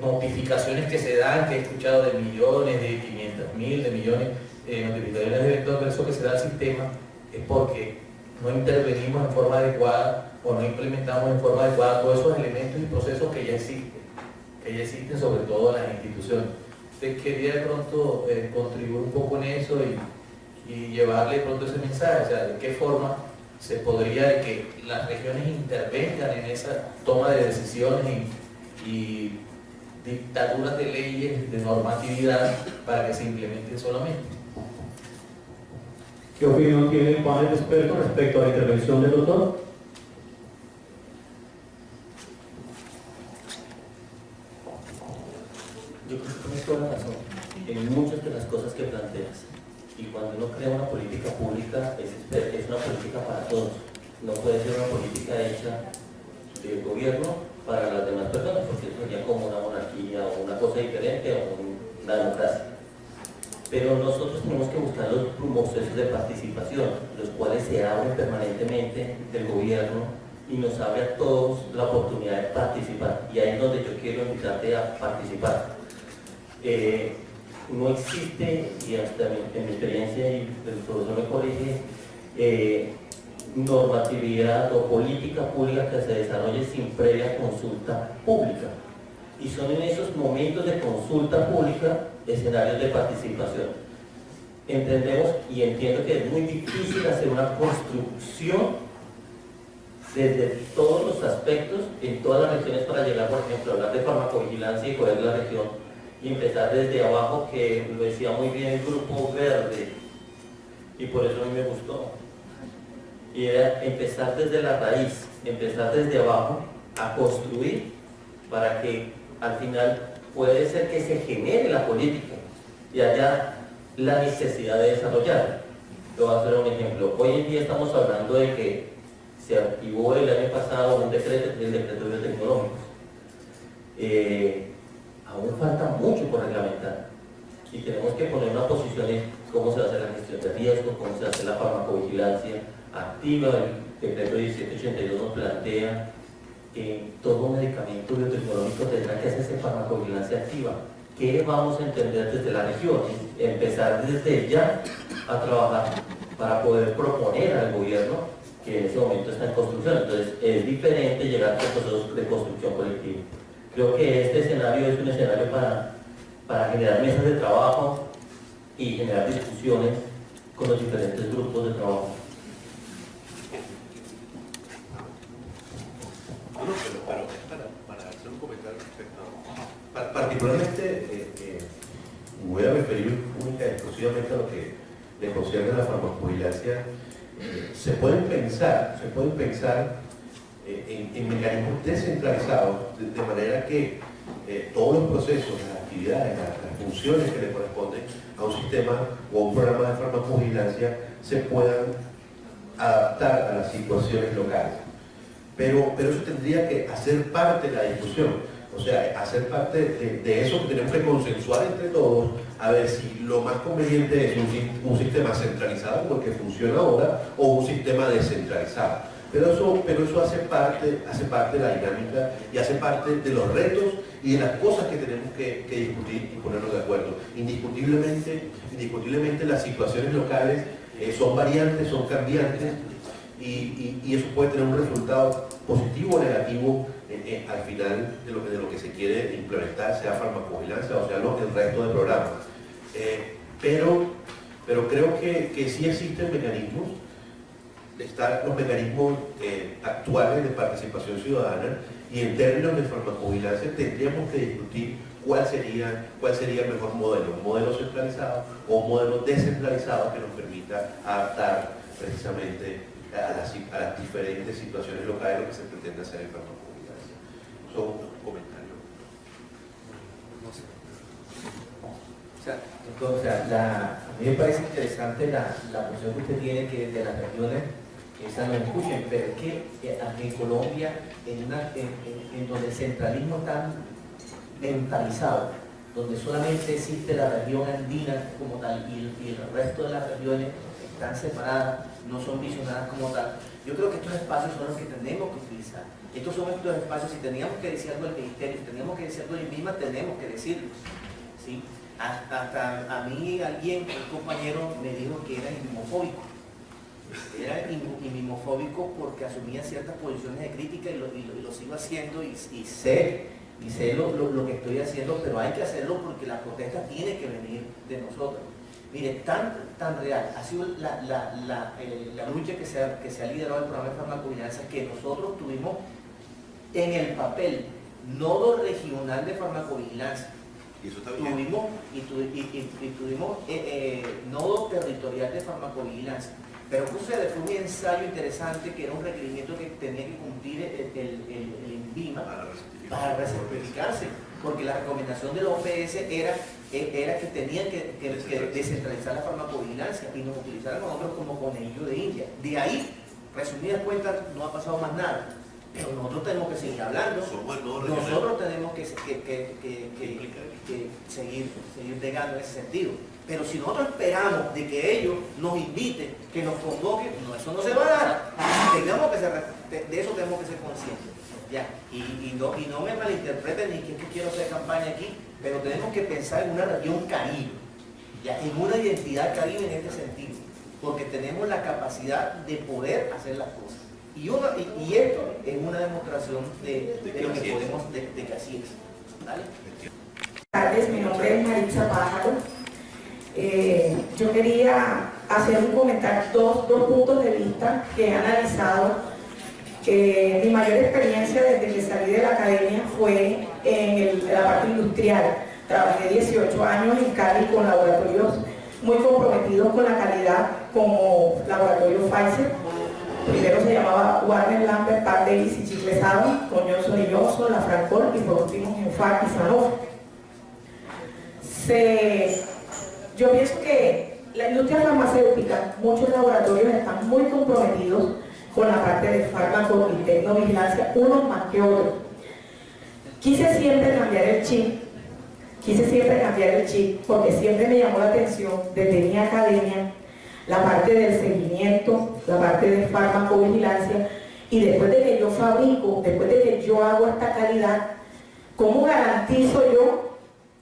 notificaciones que se dan, que he escuchado de millones, de 500.000, de millones de notificaciones de eventos adversos que se da al sistema, es porque no intervenimos en forma adecuada o no implementamos en forma adecuada todos esos elementos y procesos que ya existen sobre todo en las instituciones. Entonces quería de pronto contribuir un poco en eso y llevarle de pronto ese mensaje, o sea, de qué forma se podría de que las regiones intervengan en esa toma de decisiones y dictaduras de leyes, de normatividad, para que se implementen solamente. ¿Qué opinión tiene el panel de expertos respecto a la intervención del doctor? Yo creo que tienes toda la razón en muchas de las cosas que planteas. Y cuando uno crea una política pública, es una política para todos. No puede ser una política hecha del gobierno para las demás personas, porque eso sería como una monarquía o una cosa diferente o una democracia. Pero nosotros tenemos que buscar los procesos de participación, los cuales se abren permanentemente del gobierno y nos abre a todos la oportunidad de participar. Y ahí es donde yo quiero invitarte a participar. No existe, y hasta en mi experiencia, y el profesor me corrige, normatividad o política pública que se desarrolle sin previa consulta pública. Y son en esos momentos de consulta pública escenarios de participación. Entendemos y entiendo que es muy difícil hacer una construcción desde todos los aspectos en todas las regiones para llegar, por ejemplo, a hablar de farmacovigilancia y coger la región y empezar desde abajo, que lo decía muy bien el grupo verde, y por eso a mí me gustó. Y era empezar desde la raíz, empezar desde abajo a construir para que al final puede ser que se genere la política y haya la necesidad de desarrollarla. Te voy a hacer un ejemplo. Hoy en día estamos hablando de que se activó el año pasado un decreto, el decreto de biotecnológicos. Aún falta mucho por reglamentar y tenemos que poner una posición en cómo se va a hacer la gestión de riesgo, cómo se va a hacer la farmacovigilancia activa. El decreto 1782 nos plantea que todo medicamento biotecnológico tendrá que hacerse farmacovigilancia activa. ¿Qué vamos a entender desde la región? Empezar desde ya a trabajar para poder proponer al gobierno, que en ese momento está en construcción. Entonces es diferente llegar a procesos de construcción colectiva. Creo que este escenario es un escenario para generar mesas de trabajo y generar discusiones con los diferentes grupos de trabajo. Pero para hacer un comentario respecto a... Particularmente voy a referir única y exclusivamente a lo que le concierne a la farmacovigilancia. Se pueden pensar en mecanismos descentralizados, de manera que todos los procesos, las actividades, las funciones que le corresponden a un sistema o a un programa de farmacovigilancia se puedan adaptar a las situaciones locales. Pero eso tendría que hacer parte de la discusión, o sea, hacer parte de eso que tenemos que consensuar entre todos, a ver si lo más conveniente es un sistema centralizado como el que funciona ahora o un sistema descentralizado. pero eso hace parte de la dinámica y hace parte de los retos y de las cosas que tenemos que discutir y ponernos de acuerdo. Indiscutiblemente las situaciones locales son variantes, son cambiantes, y eso puede tener un resultado positivo o negativo al final de lo que se quiere implementar, sea farmacovigilancia o sea el resto de programas. Pero creo que sí existen mecanismos, están los mecanismos actuales de participación ciudadana, y en términos de farmacovigilancia tendríamos que discutir cuál sería el mejor modelo, un modelo centralizado o un modelo descentralizado que nos permita adaptar precisamente a las diferentes situaciones locales lo que se pretende hacer en farmacovigilancia. Son un comentario. A mí me parece interesante la posición que usted tiene, que de las regiones esa no escuchen, pero es que aquí en Colombia, en donde el centralismo está mentalizado, donde solamente existe la región andina como tal y el resto de las regiones están separadas, no son visionadas como tal. Yo creo que estos espacios son los que tenemos que utilizar. Estos son estos espacios, si teníamos que decir algo del ministerio, si teníamos que decir algo del misma, tenemos que decirlo, ¿sí? Hasta a mí un compañero me dijo que era imimofóbico. Era imimofóbico porque asumía ciertas posiciones de crítica y lo sigo haciendo y sé lo que estoy haciendo, pero hay que hacerlo porque la protesta tiene que venir de nosotros. Mire, tan real ha sido la lucha que se ha liderado el programa de farmacovigilancia, que nosotros tuvimos en el papel nodo regional de farmacovigilancia. Y eso está bien. Tuvimos nodo territorial de farmacovigilancia. Pero ¿qué sucede? Fue un ensayo interesante que era un requerimiento que tenía que cumplir el INVIMA para recertificarse, porque la recomendación de la OPS era que tenían que descentralizar la farmacovigilancia y nos utilizaran nosotros como conejillo de India. De ahí, resumidas cuentas, no ha pasado más nada. Pero nosotros tenemos que seguir hablando, nosotros tenemos que seguir negando en ese sentido. Pero si nosotros esperamos de que ellos nos inviten, que nos convoquen, no, eso no se va a dar. De eso tenemos que ser conscientes. Ya. Y no me malinterpreten ni que quiero hacer campaña aquí, pero tenemos que pensar en una región Caribe, ya, en una identidad Caribe en este sentido, porque tenemos la capacidad de poder hacer las cosas. Y esto es una demostración de lo que podemos, de que así es. ¿Vale? Buenas tardes, mi nombre es Maritza Pájaro. Yo quería hacer un comentario, dos puntos de vista que he analizado. Mi mayor experiencia desde que salí de la academia fue en la parte industrial. Trabajé 18 años en Cali con laboratorios muy comprometidos con la calidad, como laboratorio Pfizer. Primero se llamaba Warner Lambert, Park Davis y Chicle Saba, con Johnson & Johnson, la Francol y por último Genfac y Sanofi. Yo pienso que la industria farmacéutica, muchos laboratorios están muy comprometidos con la parte de fármaco y tecnovigilancia, unos más que otros. Quise siempre cambiar el chip, porque siempre me llamó la atención desde mi academia la parte del seguimiento, la parte de farmacovigilancia, y después de que yo fabrico, después de que yo hago esta calidad, ¿cómo garantizo yo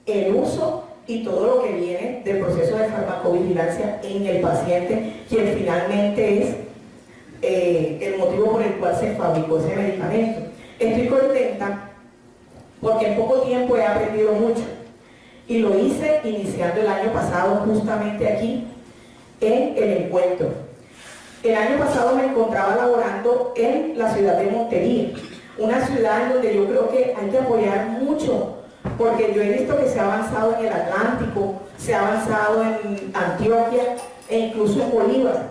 el uso y todo lo que viene del proceso de farmacovigilancia en el paciente, quien finalmente es el motivo por el cual se fabricó ese medicamento? Estoy contenta porque en poco tiempo he aprendido mucho y lo hice iniciando el año pasado justamente aquí en el encuentro. El año pasado me encontraba laborando en la ciudad de Montería, una ciudad en donde yo creo que hay que apoyar mucho, porque yo he visto que se ha avanzado en el Atlántico, se ha avanzado en Antioquia e incluso en Bolívar,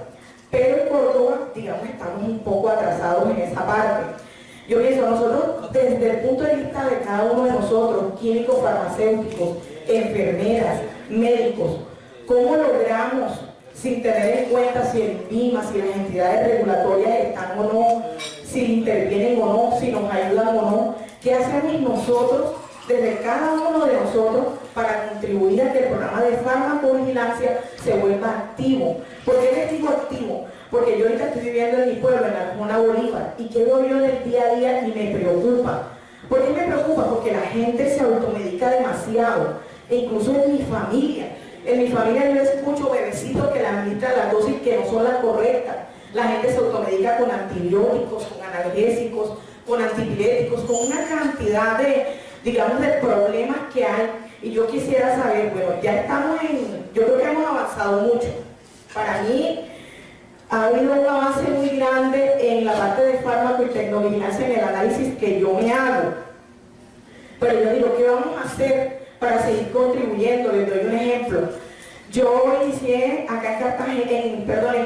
pero en Córdoba, digamos, estamos un poco atrasados en esa parte. Yo pienso, nosotros, desde el punto de vista de cada uno de nosotros, químicos, farmacéuticos, enfermeras, médicos, ¿cómo logramos, sin tener en cuenta si el INVIMA, si las entidades regulatorias están o no, si intervienen o no, si nos ayudan o no, qué hacemos nosotros, desde cada uno de nosotros, para contribuir a que el programa de farmacovigilancia se vuelva activo? Porque testigo activo, porque yo ahorita estoy viviendo en mi pueblo, en la Comuna Bolívar, y que veo yo en el día a día y me preocupa. ¿Por qué me preocupa? Porque la gente se automedica demasiado, e incluso en mi familia. En mi familia yo escucho bebecitos que le administran las dosis que no son las correctas. La gente se automedica con antibióticos, con analgésicos, con antipiréticos, con una cantidad de, digamos, de problemas que hay. Y yo quisiera saber, bueno, ya estamos yo creo que hemos avanzado mucho. Para mí ha habido un avance muy grande en la parte de fármaco y tecnovigilancia en el análisis que yo me hago. Pero yo digo, ¿qué vamos a hacer para seguir contribuyendo? Les doy un ejemplo. Yo inicié acá en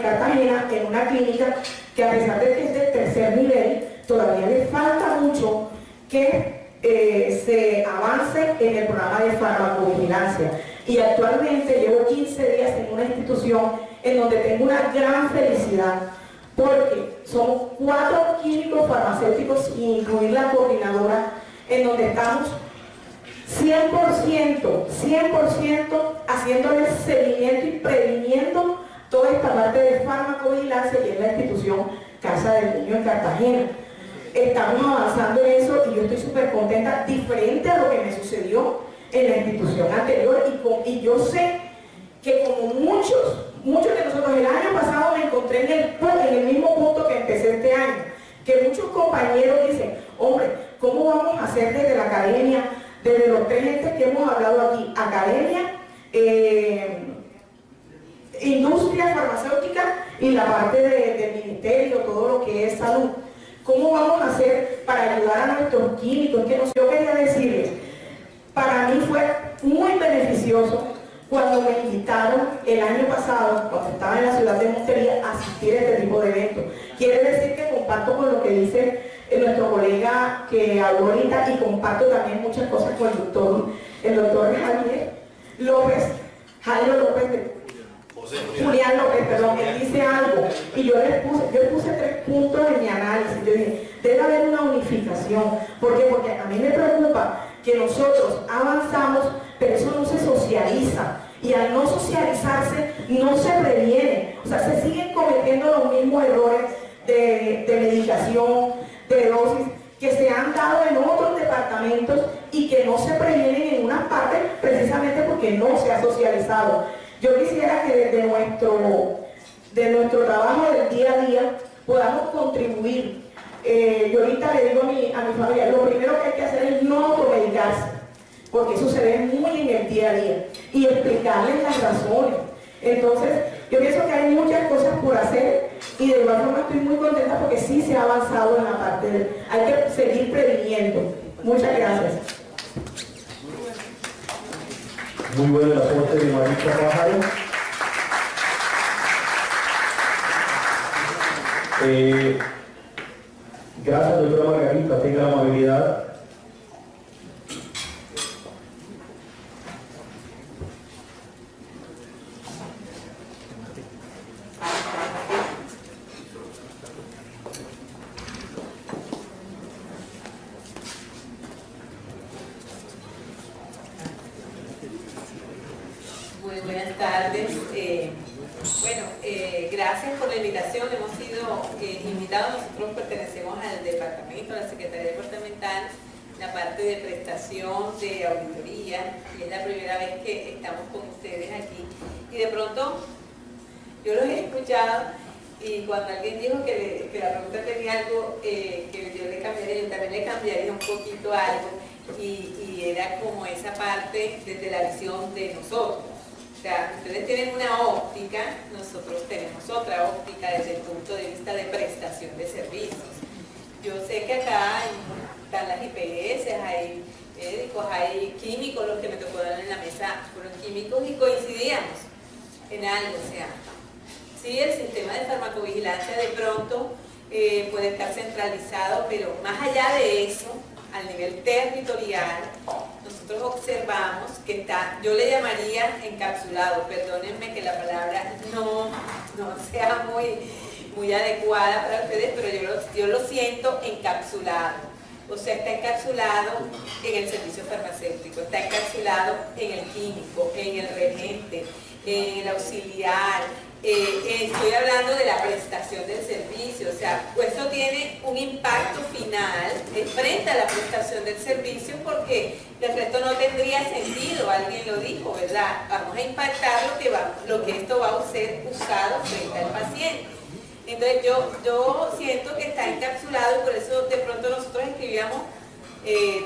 Cartagena, en una clínica que, a pesar de que es de tercer nivel, todavía le falta mucho que se avance en el programa de farmacovigilancia. Y actualmente llevo 15 días en una institución en donde tengo una gran felicidad, porque somos 4 químicos farmacéuticos, sin incluir la coordinadora, en donde estamos 100% haciéndole seguimiento y previniendo toda esta parte de farmacovigilancia, y en la institución Casa del Niño en Cartagena. Estamos avanzando en eso y yo estoy súper contenta, diferente a lo que me sucedió en la institución anterior, y yo sé que como muchos de nosotros, el año pasado me encontré en el mismo punto que empecé este año, que muchos compañeros dicen, hombre, ¿cómo vamos a hacer desde la academia, desde los 3 entes que hemos hablado aquí, academia, industria farmacéutica y la parte del ministerio, todo lo que es salud? ¿Cómo vamos a hacer para ayudar a nuestros químicos? Yo quería decirles, para mí fue muy beneficioso cuando me invitaron el año pasado, cuando estaba en la ciudad de Montería, a asistir a este tipo de eventos. Quiere decir que comparto con lo que dice nuestro colega que habló ahorita, y comparto también muchas cosas con el doctor Julián López, perdón, él dice algo, y yo puse 3 puntos en mi análisis. Yo dije, debe haber una unificación. ¿Por qué? Porque a mí me preocupa que nosotros avanzamos, pero eso no se socializa, y al no socializarse no se previene. O sea, se siguen cometiendo los mismos errores de medicación, de dosis, que se han dado en otros departamentos y que no se previenen en unas partes precisamente porque no se ha socializado. Yo quisiera que desde nuestro trabajo del día a día podamos contribuir. Yo ahorita le digo a mi familia, lo primero que hay que hacer es no automedicarse, porque eso se ve muy en el día a día, y explicarles las razones. Entonces, yo pienso que hay muchas cosas por hacer, y de igual forma estoy muy contenta porque sí se ha avanzado en la parte hay que seguir previniendo. Muchas gracias. Muy bueno el aporte de Maritza Pájaro. Gracias, doctora Margarita, tenga la amabilidad. Muy buenas tardes. Gracias por la invitación. Hemos sido invitados, nosotros pertenecemos al departamento, a la Secretaría Departamental, la parte de prestación de auditoría, y es la primera vez que estamos con ustedes aquí. Y de pronto, yo los he escuchado, y cuando alguien dijo que la pregunta tenía algo que yo le cambiaría, yo también le cambiaría un poquito algo, y era como esa parte desde la visión de nosotros. O sea, ustedes tienen una óptica, nosotros tenemos otra óptica desde el punto de vista de prestación de servicios. Yo sé que acá están las IPS, hay médicos, hay químicos, los que me tocó dar en la mesa fueron químicos, y coincidíamos en algo. O sea, sí, el sistema de farmacovigilancia de pronto puede estar centralizado, pero más allá de eso, al nivel territorial, nosotros observamos que está, yo le llamaría encapsulado, perdónenme que la palabra no sea muy adecuada para ustedes, pero yo lo siento encapsulado. O sea, está encapsulado en el servicio farmacéutico, está encapsulado en el químico, en el regente, en el auxiliar, estoy hablando de la prestación del servicio, o sea, esto tiene un impacto final frente a la prestación del servicio porque de resto no tendría sentido, alguien lo dijo, ¿verdad? Vamos a impactar lo que esto va a ser usado frente al paciente. Entonces yo siento que está encapsulado y por eso de pronto nosotros escribíamos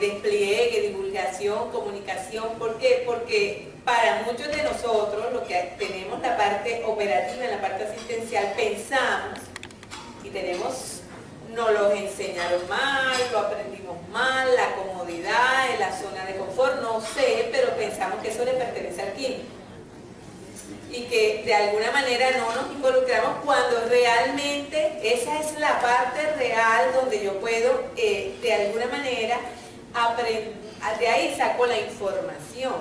despliegue, divulgación, comunicación. ¿Por qué? Porque para muchos de nosotros, los que tenemos la parte operativa, la parte asistencial, pensamos y nos lo enseñaron mal, lo aprendimos mal, la comodidad, en la zona de confort, no sé, pero pensamos que eso le pertenece al químico. Y que de alguna manera no nos involucramos cuando realmente esa es la parte real donde yo puedo de alguna manera aprender, de ahí saco la información.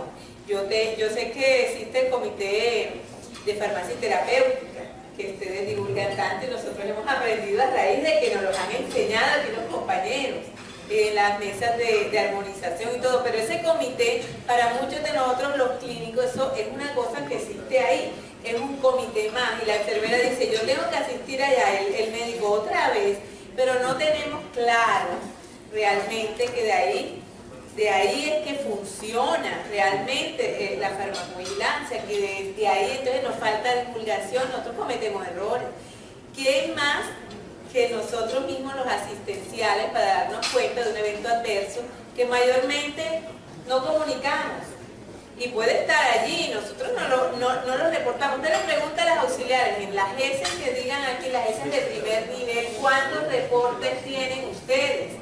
Yo sé que existe el comité de farmacia terapéutica que ustedes divulgan tanto y nosotros hemos aprendido a raíz de que nos los han enseñado aquí los compañeros en las mesas de armonización y todo, pero ese comité, para muchos de nosotros los clínicos, eso es una cosa que existe ahí, es un comité más, y la enfermera dice, yo tengo que asistir allá, el médico otra vez, pero no tenemos claro realmente que de ahí es que funciona realmente la farmacovigilancia, que de ahí entonces nos falta divulgación, nosotros cometemos errores. ¿Quién más que nosotros mismos los asistenciales para darnos cuenta de un evento adverso que mayormente no comunicamos? Y puede estar allí, nosotros no lo reportamos. Usted le pregunta a las auxiliares, en las ESES que digan aquí, las ESES de primer nivel, ¿cuántos reportes tienen ustedes?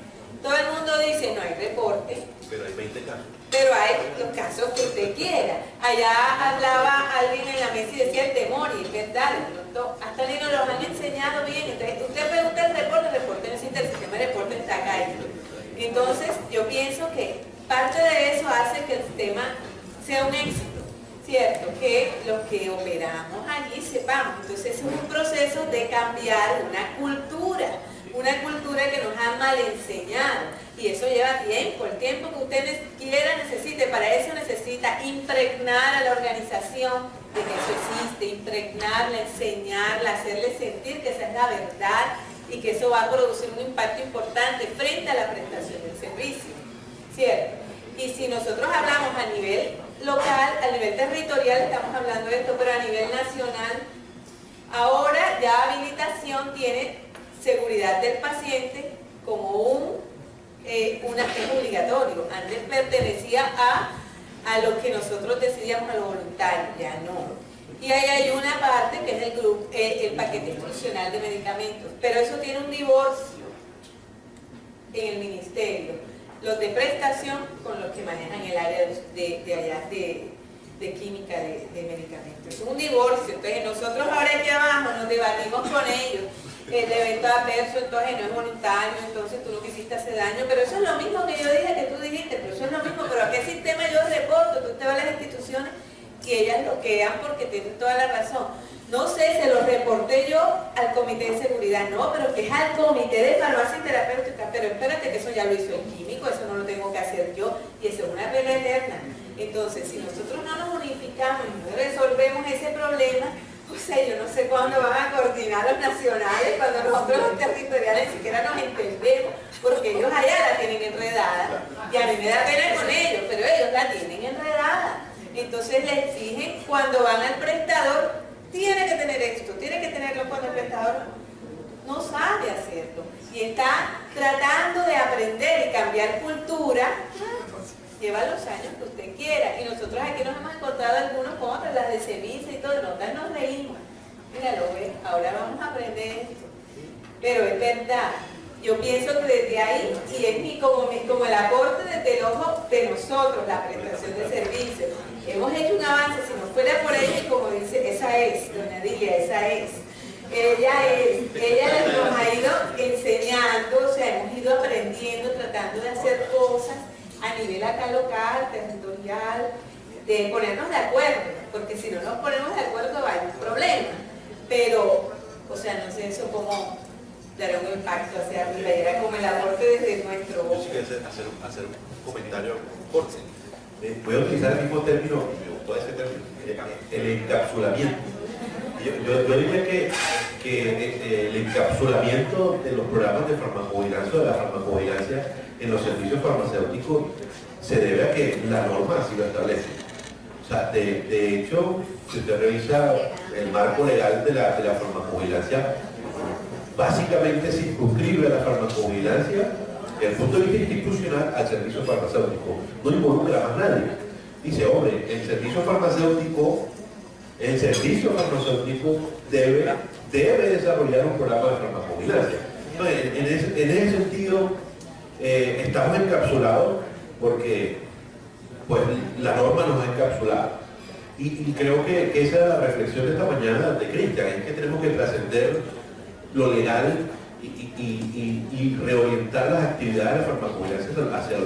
Todo el mundo dice, no hay reporte. Pero hay 20 casos. Pero hay los casos que usted quiera. Allá hablaba alguien en la mesa y decía el temor, y es verdad, hasta ni nos lo han enseñado bien. Entonces, usted pregunta el reporte no existe, el sistema de reporte está caído. Entonces, yo pienso que parte de eso hace que el sistema sea un éxito, ¿cierto? Que los que operamos allí sepamos. Entonces, es un proceso de cambiar una cultura que nos han mal enseñado. Y eso lleva tiempo, el tiempo que usted quiera, necesite. Para eso necesita impregnar a la organización de que eso existe, impregnarla, enseñarla, hacerle sentir que esa es la verdad y que eso va a producir un impacto importante frente a la prestación del servicio, ¿cierto? Y si nosotros hablamos a nivel local, a nivel territorial estamos hablando de esto, pero a nivel nacional, ahora ya habilitación tiene seguridad del paciente como es obligatorio. Antes pertenecía a lo que nosotros decidíamos, a lo voluntario, ya no. Y ahí hay una parte que es el paquete instruccional de medicamentos, pero eso tiene un divorcio en el ministerio. Los de prestación con los que manejan el área de química de medicamentos. Es un divorcio, entonces nosotros ahora aquí abajo nos debatimos con ellos. El evento adverso, entonces no es voluntario, entonces tú no quisiste hacer daño, pero eso es lo mismo que yo dije, que tú dijiste, pero eso es lo mismo, pero ¿a qué sistema yo reporto? Tú te vas a las instituciones y ellas bloquean porque tienen toda la razón. No sé, se lo reporté yo al comité de seguridad, no, pero que es al comité de farmacia terapéutica, pero espérate que eso ya lo hizo el químico, eso no lo tengo que hacer yo, y eso es una pelea eterna. Entonces, si nosotros no nos unificamos y no resolvemos ese problema, o sea, yo no sé cuándo van a coordinar los nacionales, cuando nosotros los territoriales ni siquiera nos entendemos, porque ellos allá la tienen enredada, y a mí me da pena con ellos, pero ellos la tienen enredada. Entonces le exigen, cuando van al prestador, tiene que tener esto, tiene que tenerlo cuando el prestador no sabe hacerlo. Y está tratando de aprender y cambiar cultura, lleva los años que usted quiera. Y nosotros aquí nos hemos encontrado algunos con otras, las de Semisa y todo, nosotras nos reímos. Mira, lo ves, ahora vamos a aprender esto. Pero es verdad, yo pienso que desde ahí, y es como el aporte desde el ojo de nosotros, la prestación de servicios, hemos hecho un avance. Si no fuera por ella, y como dice, esa es, doña Dilia, esa es. Ella nos ha ido enseñando, o sea, hemos ido aprendiendo, tratando de hacer cosas a nivel acá local, territorial, de ponernos de acuerdo, porque si no nos ponemos de acuerdo va a haber un problema. Pero, o sea, no sé eso cómo dará un impacto hacia arriba, y era como el aporte desde nuestro... Yo sí quería hacer un comentario corto. Voy a utilizar el mismo término, me gustó ese término, el encapsulamiento. Yo diría que que el encapsulamiento de los programas de farmacovigilancia o de la farmacovigilancia en los servicios farmacéuticos se debe a que la norma así lo establece. O sea, de hecho, si usted revisa el marco legal de la farmacovigilancia, básicamente circunscribe a la farmacovigilancia desde el punto de vista institucional al servicio farmacéutico. No involucra a más nadie. Dice, hombre, el servicio farmacéutico debe desarrollar un programa de farmacovigilancia. Entonces, en ese sentido, estamos encapsulados porque pues, la norma nos ha encapsulado. Y creo que esa es la reflexión de esta mañana de Cristian, es que tenemos que trascender lo legal y reorientar las actividades de la farmacovigilancia hacia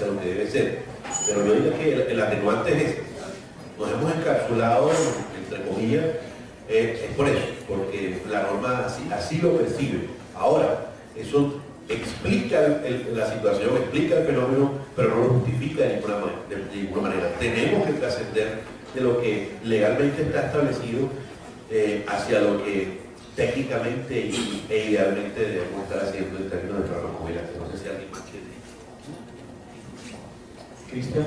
lo que debe ser. Pero yo diría que el atenuante es este. Nos hemos encapsulado, entre comillas, es por eso, porque la norma así lo percibe. Ahora, eso explica la situación, explica el fenómeno, pero no lo justifica de ninguna manera. Tenemos que trascender de lo que legalmente está establecido hacia lo que técnicamente e idealmente debemos estar haciendo en términos de farmacovigilancia. No sé si alguien más quiere. Cristian.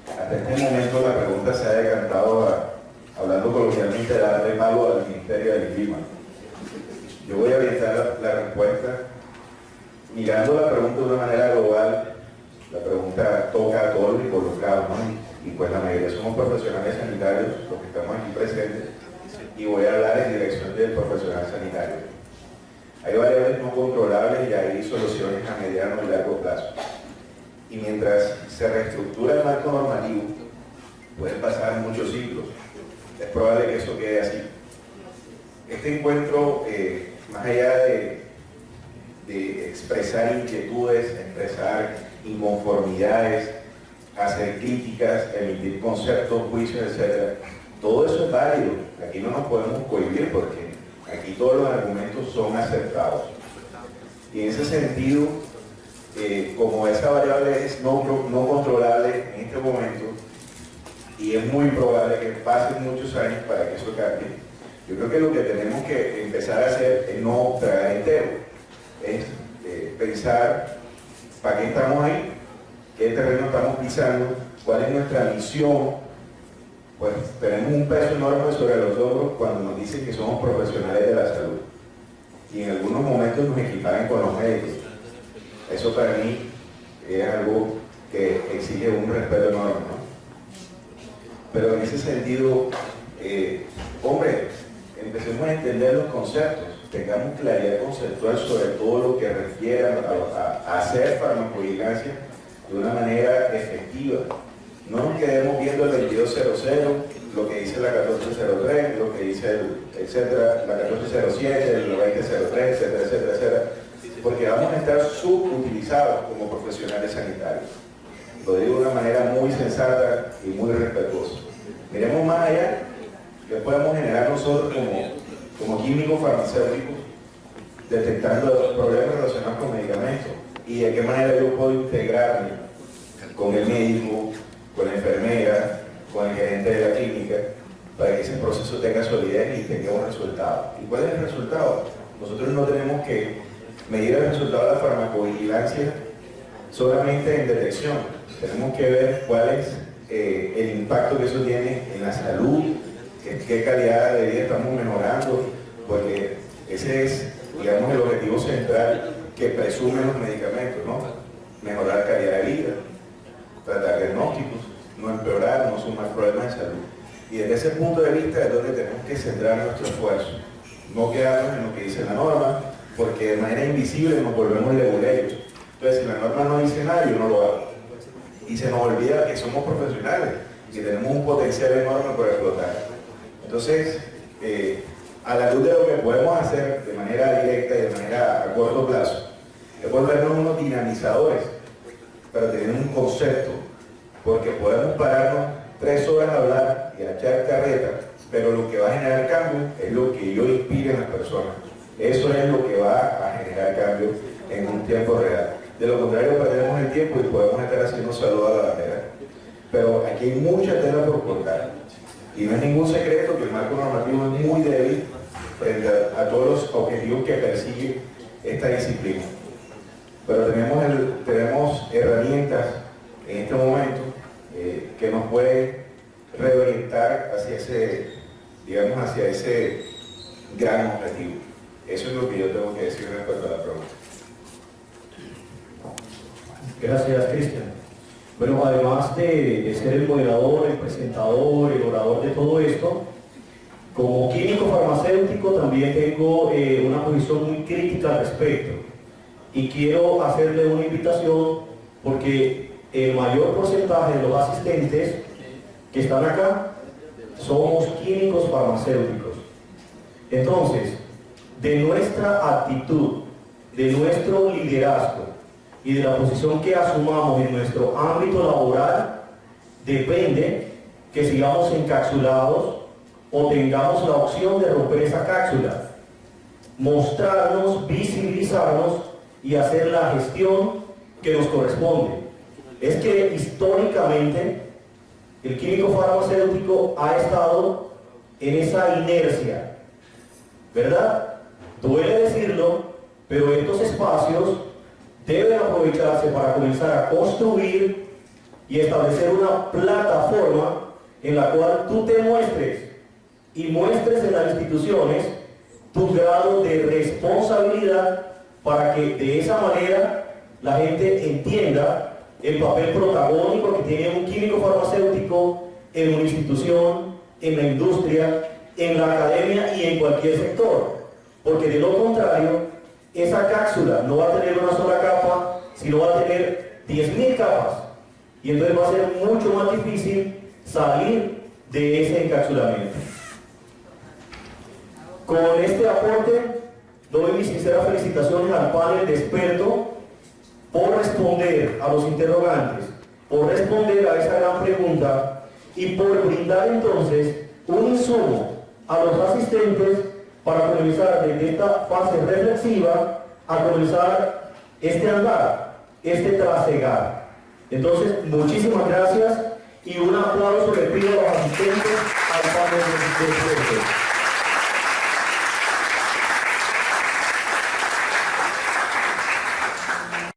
Hasta este momento la pregunta se ha decantado hablando coloquialmente de darle malo al Ministerio del Clima. Yo voy a orientar la respuesta mirando la pregunta de una manera global. La pregunta toca a todos los involucrados, ¿no? Y pues la mayoría somos profesionales sanitarios, los que estamos aquí presentes, y voy a hablar en dirección del profesional sanitario. Hay variables no controlables y hay soluciones a mediano y largo plazo. Y mientras se reestructura el marco normativo, pueden pasar muchos ciclos. Es probable que eso quede así. Este encuentro, más allá de expresar inquietudes, expresar inconformidades, hacer críticas, emitir conceptos, juicios, etc. Todo eso es válido. Aquí no nos podemos cohibir porque aquí todos los argumentos son aceptados. Y en ese sentido, como esa variable es no controlable en este momento, y es muy probable que pasen muchos años para que eso cambie, yo creo que lo que tenemos que empezar a hacer es no tragar entero, es pensar para qué estamos ahí, qué terreno estamos pisando, cuál es nuestra misión. Pues tenemos un peso enorme sobre los hombros cuando nos dicen que somos profesionales de la salud y en algunos momentos nos equiparan con los médicos. Eso para mí es algo que exige un respeto enorme, ¿no? Pero en ese sentido, hombre, empecemos a entender los conceptos, tengamos claridad conceptual sobre todo lo que refiere a hacer farmacovigilancia de una manera efectiva. No nos quedemos viendo el 2200, lo que dice la 1403, lo que dice etcétera, la 1407, el 2003, etcétera, etcétera, etcétera, porque vamos a estar subutilizados como profesionales sanitarios. Lo digo de una manera muy sensata y muy respetuosa. Miremos más allá, ¿qué podemos generar nosotros como químicos farmacéuticos detectando problemas relacionados con medicamentos? Y de qué manera yo puedo integrarme con el médico, con la enfermera, con el gerente de la clínica, para que ese proceso tenga solidez y tenga un resultado. ¿Y cuál es el resultado? Nosotros no tenemos que medir el resultado de la farmacovigilancia solamente en detección. Tenemos que ver cuál es el impacto que eso tiene en la salud, qué calidad de vida estamos mejorando, porque ese es, digamos, el objetivo central que presumen los medicamentos, ¿no? Mejorar calidad de vida, tratar diagnósticos, no empeorar, no sumar problemas de salud. Y desde ese punto de vista es donde tenemos que centrar nuestro esfuerzo. No quedarnos en lo que dice la norma, porque de manera invisible nos volvemos leguleyos. Entonces, si la norma no dice nada, yo no lo hago. Y se nos olvida que somos profesionales y que tenemos un potencial enorme por explotar. Entonces, a la luz de lo que podemos hacer de manera directa y de manera a corto plazo, es volvernos unos dinamizadores para tener un concepto, porque podemos pararnos 3 horas a hablar y a echar carreta, pero lo que va a generar cambio es lo que yo inspire en las personas. Eso es lo que va a generar cambio en un tiempo real. De lo contrario, perdemos el tiempo y podemos estar haciendo saludos a la bandera. Pero aquí hay mucha tela por cortar. Y no es ningún secreto que el marco normativo es muy débil frente a todos los objetivos que persigue esta disciplina. Pero tenemos herramientas en este momento que nos pueden reorientar hacia ese, digamos, hacia ese gran objetivo. Eso es lo que yo tengo que decir respecto a la pregunta. Gracias, Cristian. Bueno, además de ser el moderador, el presentador, el orador de todo esto, como químico farmacéutico también tengo una posición muy crítica al respecto. Y quiero hacerle una invitación porque el mayor porcentaje de los asistentes que están acá somos químicos farmacéuticos. Entonces, de nuestra actitud, de nuestro liderazgo y de la posición que asumamos en nuestro ámbito laboral, depende que sigamos encapsulados o tengamos la opción de romper esa cápsula, mostrarnos, visibilizarnos y hacer la gestión que nos corresponde. Es que históricamente el químico farmacéutico ha estado en esa inercia, ¿verdad? Duele decirlo, pero estos espacios deben aprovecharse para comenzar a construir y establecer una plataforma en la cual tú te muestres y muestres en las instituciones tu grado de responsabilidad para que de esa manera la gente entienda el papel protagónico que tiene un químico farmacéutico en una institución, en la industria, en la academia y en cualquier sector. Porque de lo contrario, esa cápsula no va a tener una sola capa, sino va a tener 10.000 capas. Y entonces va a ser mucho más difícil salir de ese encapsulamiento. Con este aporte, doy mis sinceras felicitaciones al panel de expertos por responder a los interrogantes, por responder a esa gran pregunta y por brindar entonces un insumo a los asistentes para comenzar desde esta fase reflexiva a comenzar este andar, este trasegar. Entonces, muchísimas gracias y un aplauso le pido a los asistentes al panel de expertos.